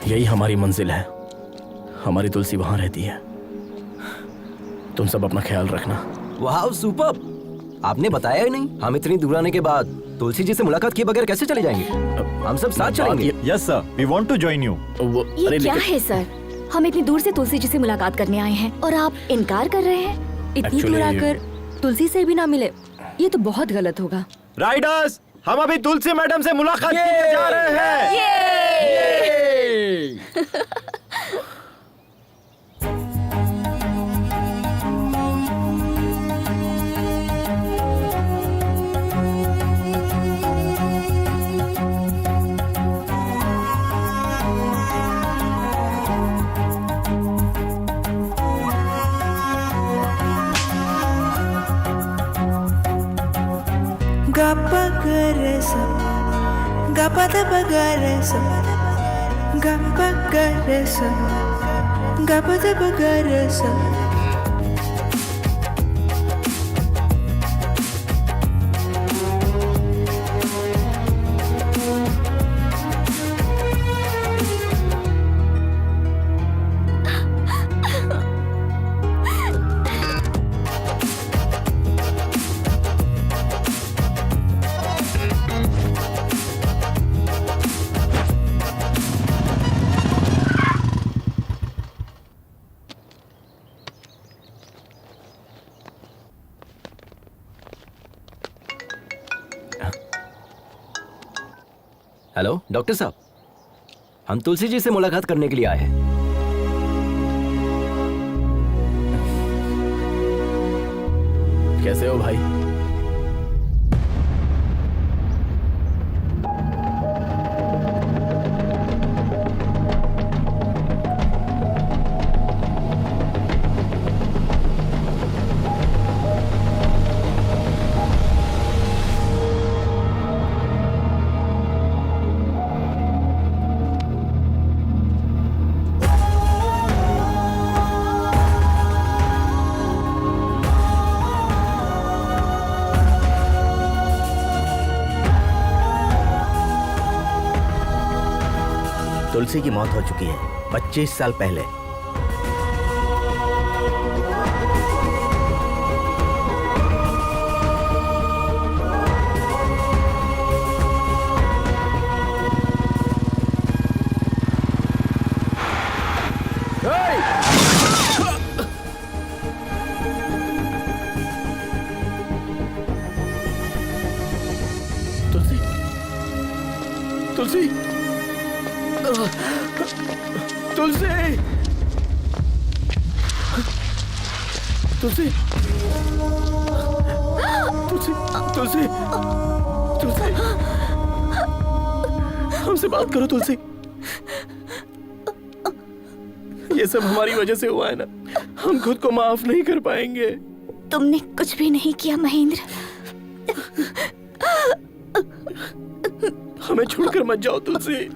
यही हमारी मंजिल है। हमारी तुलसी वहां रहती है। तुम सब अपना ख्याल रखना। वाह सुपर! आपने बताया ही नहीं। हम इतनी दूर आने के बाद तुलसी जी से मुलाकात किए बगैर कैसे चले जाएंगे? हम सब साथ चलेंगे। Yes sir, we want to join you. ये क्या है सर? हम इतनी दूर से तुलसी जी से मुलाकात करने आए हैं और आप इनकार कर रहे हैं? इतनी दूर आकर तुलसी से भी ना मिले, ये तो बहुत गलत होगा। राइडर्स, हम अभी तुलसी मैडम से मुलाकात करने जा रहे हैं। हेलो डॉक्टर साहब, हम तुलसी जी से मुलाकात करने के लिए आए हैं। कैसे हो भाई? तुलसी की मौत हो चुकी है 25 साल पहले। तुलसी तुलसी तुलसी तुलसी तुलसी तुलसी तुलसी हमसे बात करो तुलसी। ये सब हमारी वजह से हुआ है ना, हम खुद को माफ नहीं कर पाएंगे। तुमने कुछ भी नहीं किया महेंद्र। हमें छोड़कर मत जाओ तुलसी।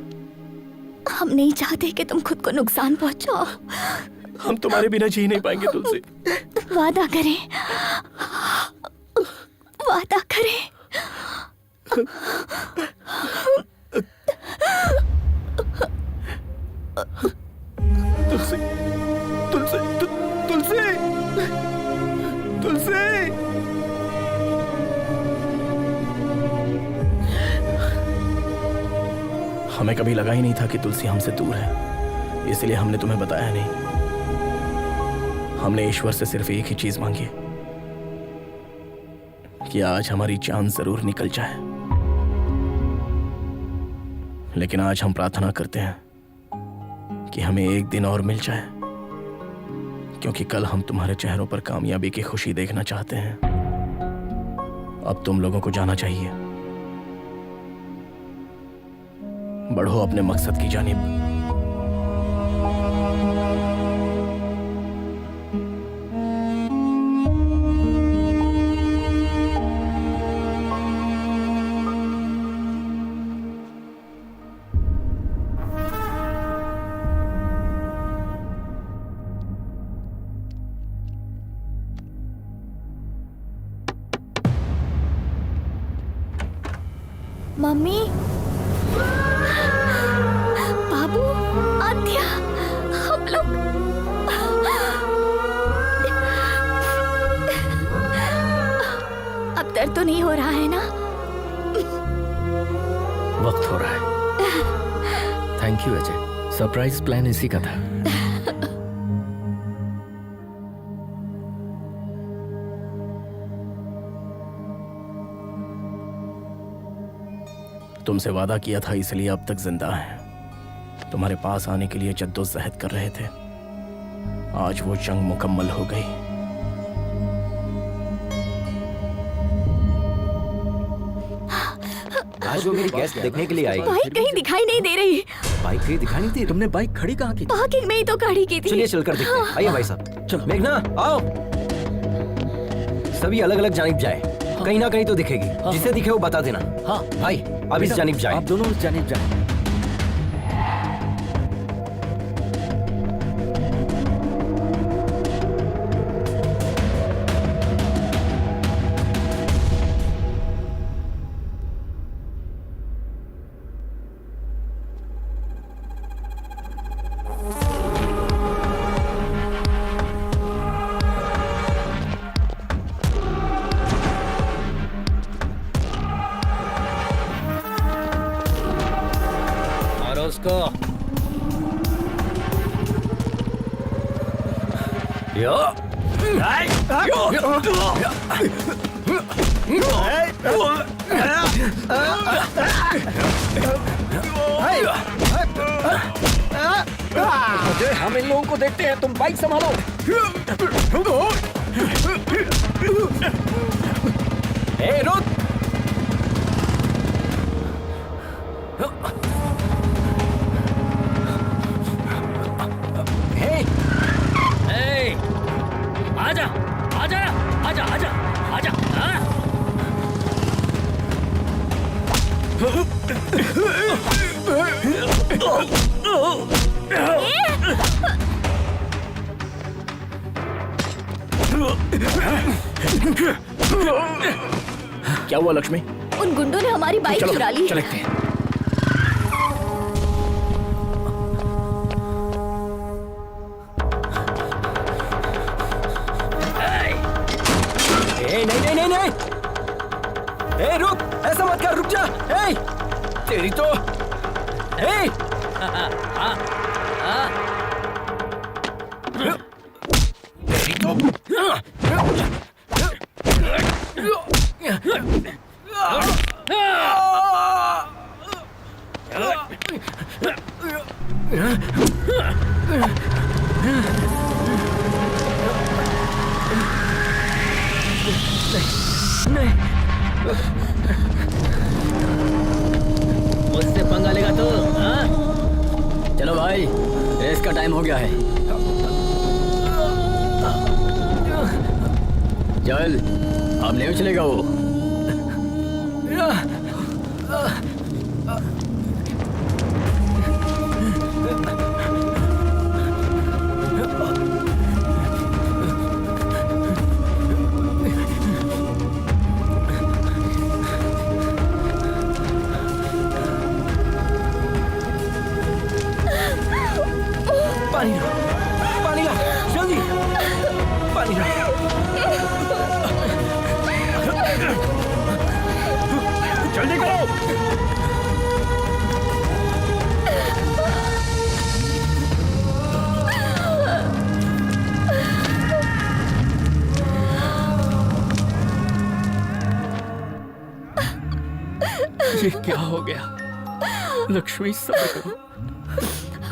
हम नहीं चाहते कि तुम खुद को नुकसान पहुंचाओ। हम तुम्हारे बिना जी नहीं पाएंगे तुलसी। वादा करें, वादा करें। तुलसी तुलसी तुलसी तुलसी हमें कभी लगा ही नहीं था कि तुलसी हमसे दूर है, इसलिए हमने तुम्हें बताया नहीं। हमने ईश्वर से सिर्फ एक ही चीज मांगी कि आज हमारी जान जरूर निकल जाए, लेकिन आज हम प्रार्थना करते हैं कि हमें एक दिन और मिल जाए, क्योंकि कल हम तुम्हारे चेहरों पर कामयाबी की खुशी देखना चाहते हैं। अब तुम लोगों को जाना चाहिए। बढ़ो अपने मकसद की जानिब। मम्मी, बाबू, आद्या, हम लोग अब दर्द तो नहीं हो रहा है ना? वक्त हो रहा है। Thank you Ajay, surprise plan इसी का था। तुमसे वादा किया था, इसलिए अब तक जिंदा हैं। तुम्हारे पास आने के लिए जद्दोजहद कर रहे थे। आज वो जंग मुकम्मल हो गई। आज वो मेरी गेस्ट देखने के लिए आई। बाइक कहीं दिखाई नहीं दे रही। बाइक कहीं दिखाई नहीं दी। तुमने बाइक खड़ी कहाँ की? पार्किंग में ही तो खड़ी की थी। चलिए चलकर देखते हैं। आइए भाई साहब। चलो। मेघना आओ। सभी अलग अलग जानिब जाए, कहीं ना कहीं तो दिखेगी। जिसे दिखे वो बता देना। हाँ भाई अब इस जानिब जाए। आप दोनों उस जानिब जाए। उसको हम इन लोगों को देखते हैं, तुम बाइक संभालो। रुक। आजा आजा आजा आजा आजा। क्या हुआ लक्ष्मी? उन गुंडों ने हमारी बाइक चुरा ली। चलते हैं। हे! मुझसे पंगा लेगा तो हाँ? चलो भाई, रेस का टाइम हो गया है। चल, अब नहीं चलेगा वो। पानी ला, पानी ला, जल्दी पानी ला। जल्दी करो। ये क्या हो गया? लक्ष्मी सब्र करो।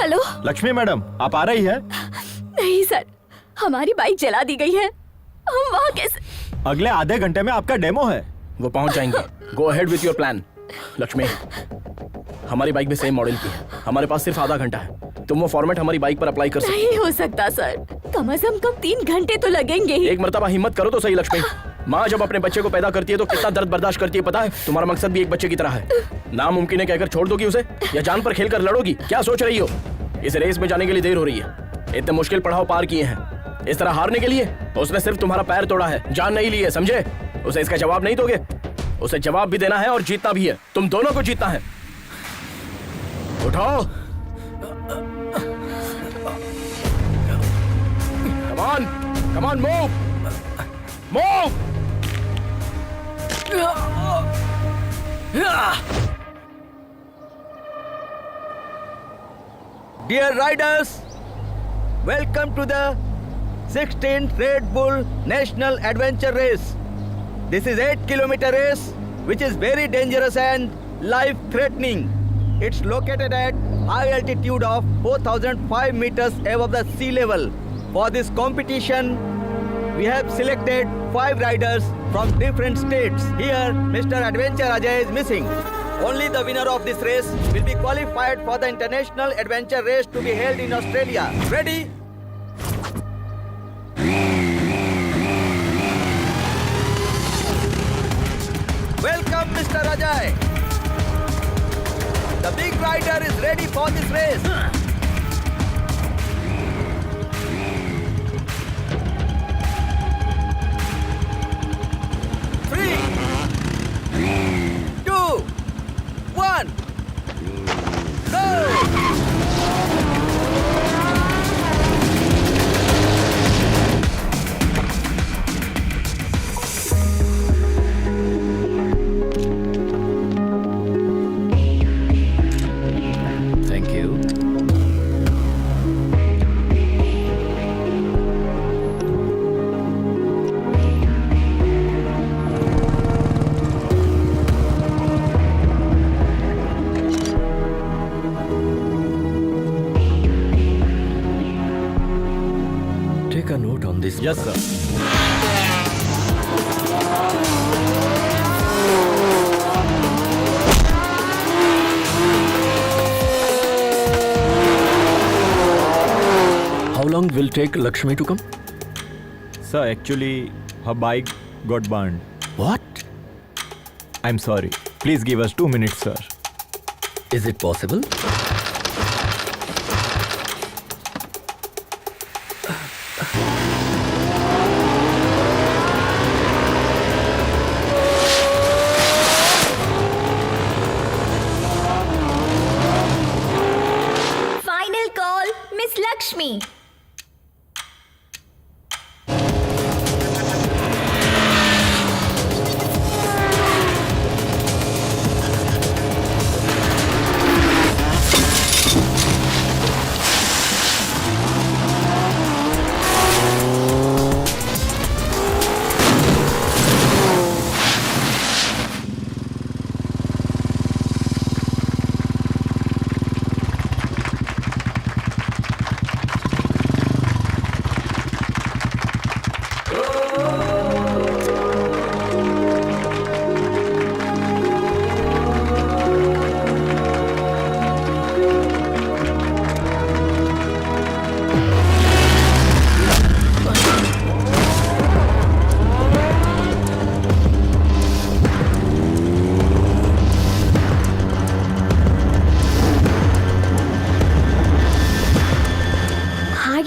हेलो। लक्ष्मी मैडम, आप आ रही है? नहीं सर, हमारी बाइक जला दी गई है। हम वहाँ कैसे? अगले आधे घंटे में आपका डेमो है। वो पहुंच जाएंगे। Go ahead with your plan. Lakshmi, हमारी बाइक भी सेम मॉडल की है। हमारे पास सिर्फ आधा घंटा है। तुम वो फॉर्मेट हमारी बाइक पर अप्लाई कर सकते नहीं हो सकता सर, कम से कम 3 घंटे तो लगेंगे ही। एक मर्तबा हिम्मत करो तो सही लक्ष्मी। माँ जब अपने बच्चे को पैदा करती है तो कितना दर्द बर्दाश्त करती है पता है? तुम्हारा मकसद भी एक बच्चे की तरह है। नामुमकिन है कहकर छोड़ दोगी उसे, या जान पर खेलकर लड़ोगी? क्या सोच रही हो? इस रेस में जाने के लिए देर हो रही है। इतने मुश्किल पड़ाव पार किए हैं, इस तरह हारने के लिए? उसने सिर्फ तुम्हारा पैर तोड़ा है, जान नहीं ली है, समझे? उसे इसका जवाब नहीं दोगे? उसे जवाब भी देना है और जीतना भी है। तुम दोनों को जीतना है। उठाओ। Come on, come on, move, move. Dear riders, welcome to the 16th Red Bull National Adventure Race. This is 8-kilometer race which is very dangerous and life-threatening. It's located at high altitude of 4,005 meters above the sea level. For this competition, we have selected 5 riders from different states. Here, Mr. Adventure Ajay is missing. Only the winner of this race will be qualified for the International Adventure Race to be held in Australia. Ready? Welcome, Mr. Ajay. The big rider is ready for this race. Three, 2, 1, go! Thank you. Take a note on this. Yes sir. How long will take Lakshmi to come? Sir, actually, her bike got burned. What? I'm sorry. Please give us 2 minutes, sir. Is it possible? Final call, Miss Lakshmi.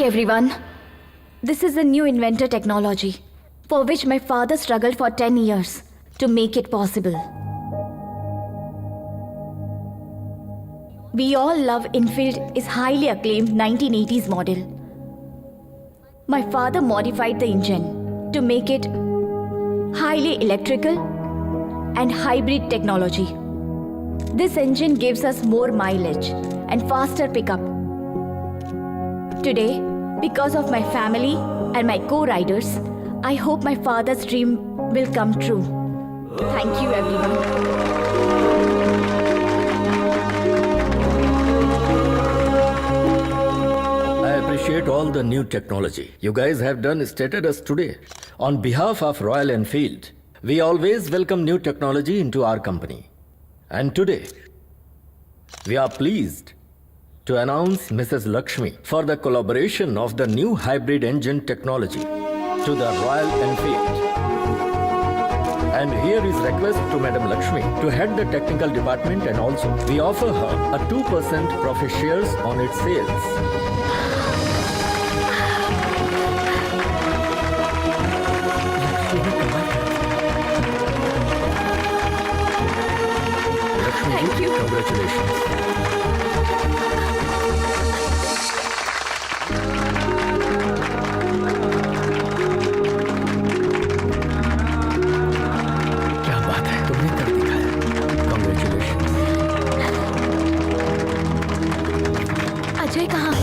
everyone. This is a new inventor technology for which my father struggled for 10 years to make it possible. We all love Enfield is highly acclaimed 1980s model. My father modified the engine to make it highly electrical and hybrid technology. This engine gives us more mileage and faster pickup. Today, because of my family and my co-riders, I hope my father's dream will come true. Thank you, everyone. I appreciate all the new technology you guys have done stated us today. On behalf of Royal Enfield, we always welcome new technology into our company. And today, we are pleased to announce Mrs. Lakshmi for the collaboration of the new hybrid engine technology to the Royal Enfield. And here is request to Madam Lakshmi to head the technical department, and also we offer her a 2% profit shares on its sales. Thank you. Congratulations. क्या बात है, तुमने कर दिखाया। Congratulations. Ajay कहाँ?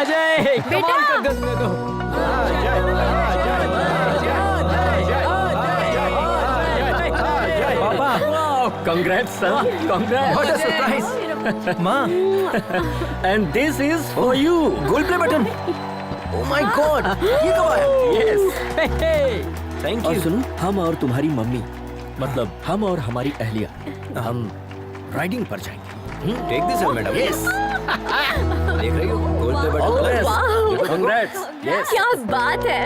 अजय कमाल कर दिया तुमने तो। Papa, congrats, son. Congrats. What a surprise! माँ, And this is for you. Goal play button. Oh my God! ये कब आया? Yes. Thank और you. सुनो, हम और तुम्हारी मम्मी, मतलब हम और हमारी अहलिया, हम राइडिंग पर जाएंगे। Take this, madam. Yes. देख रही हो? Gold play All the button. best. वाह! Congrats. Yes. क्या बात है।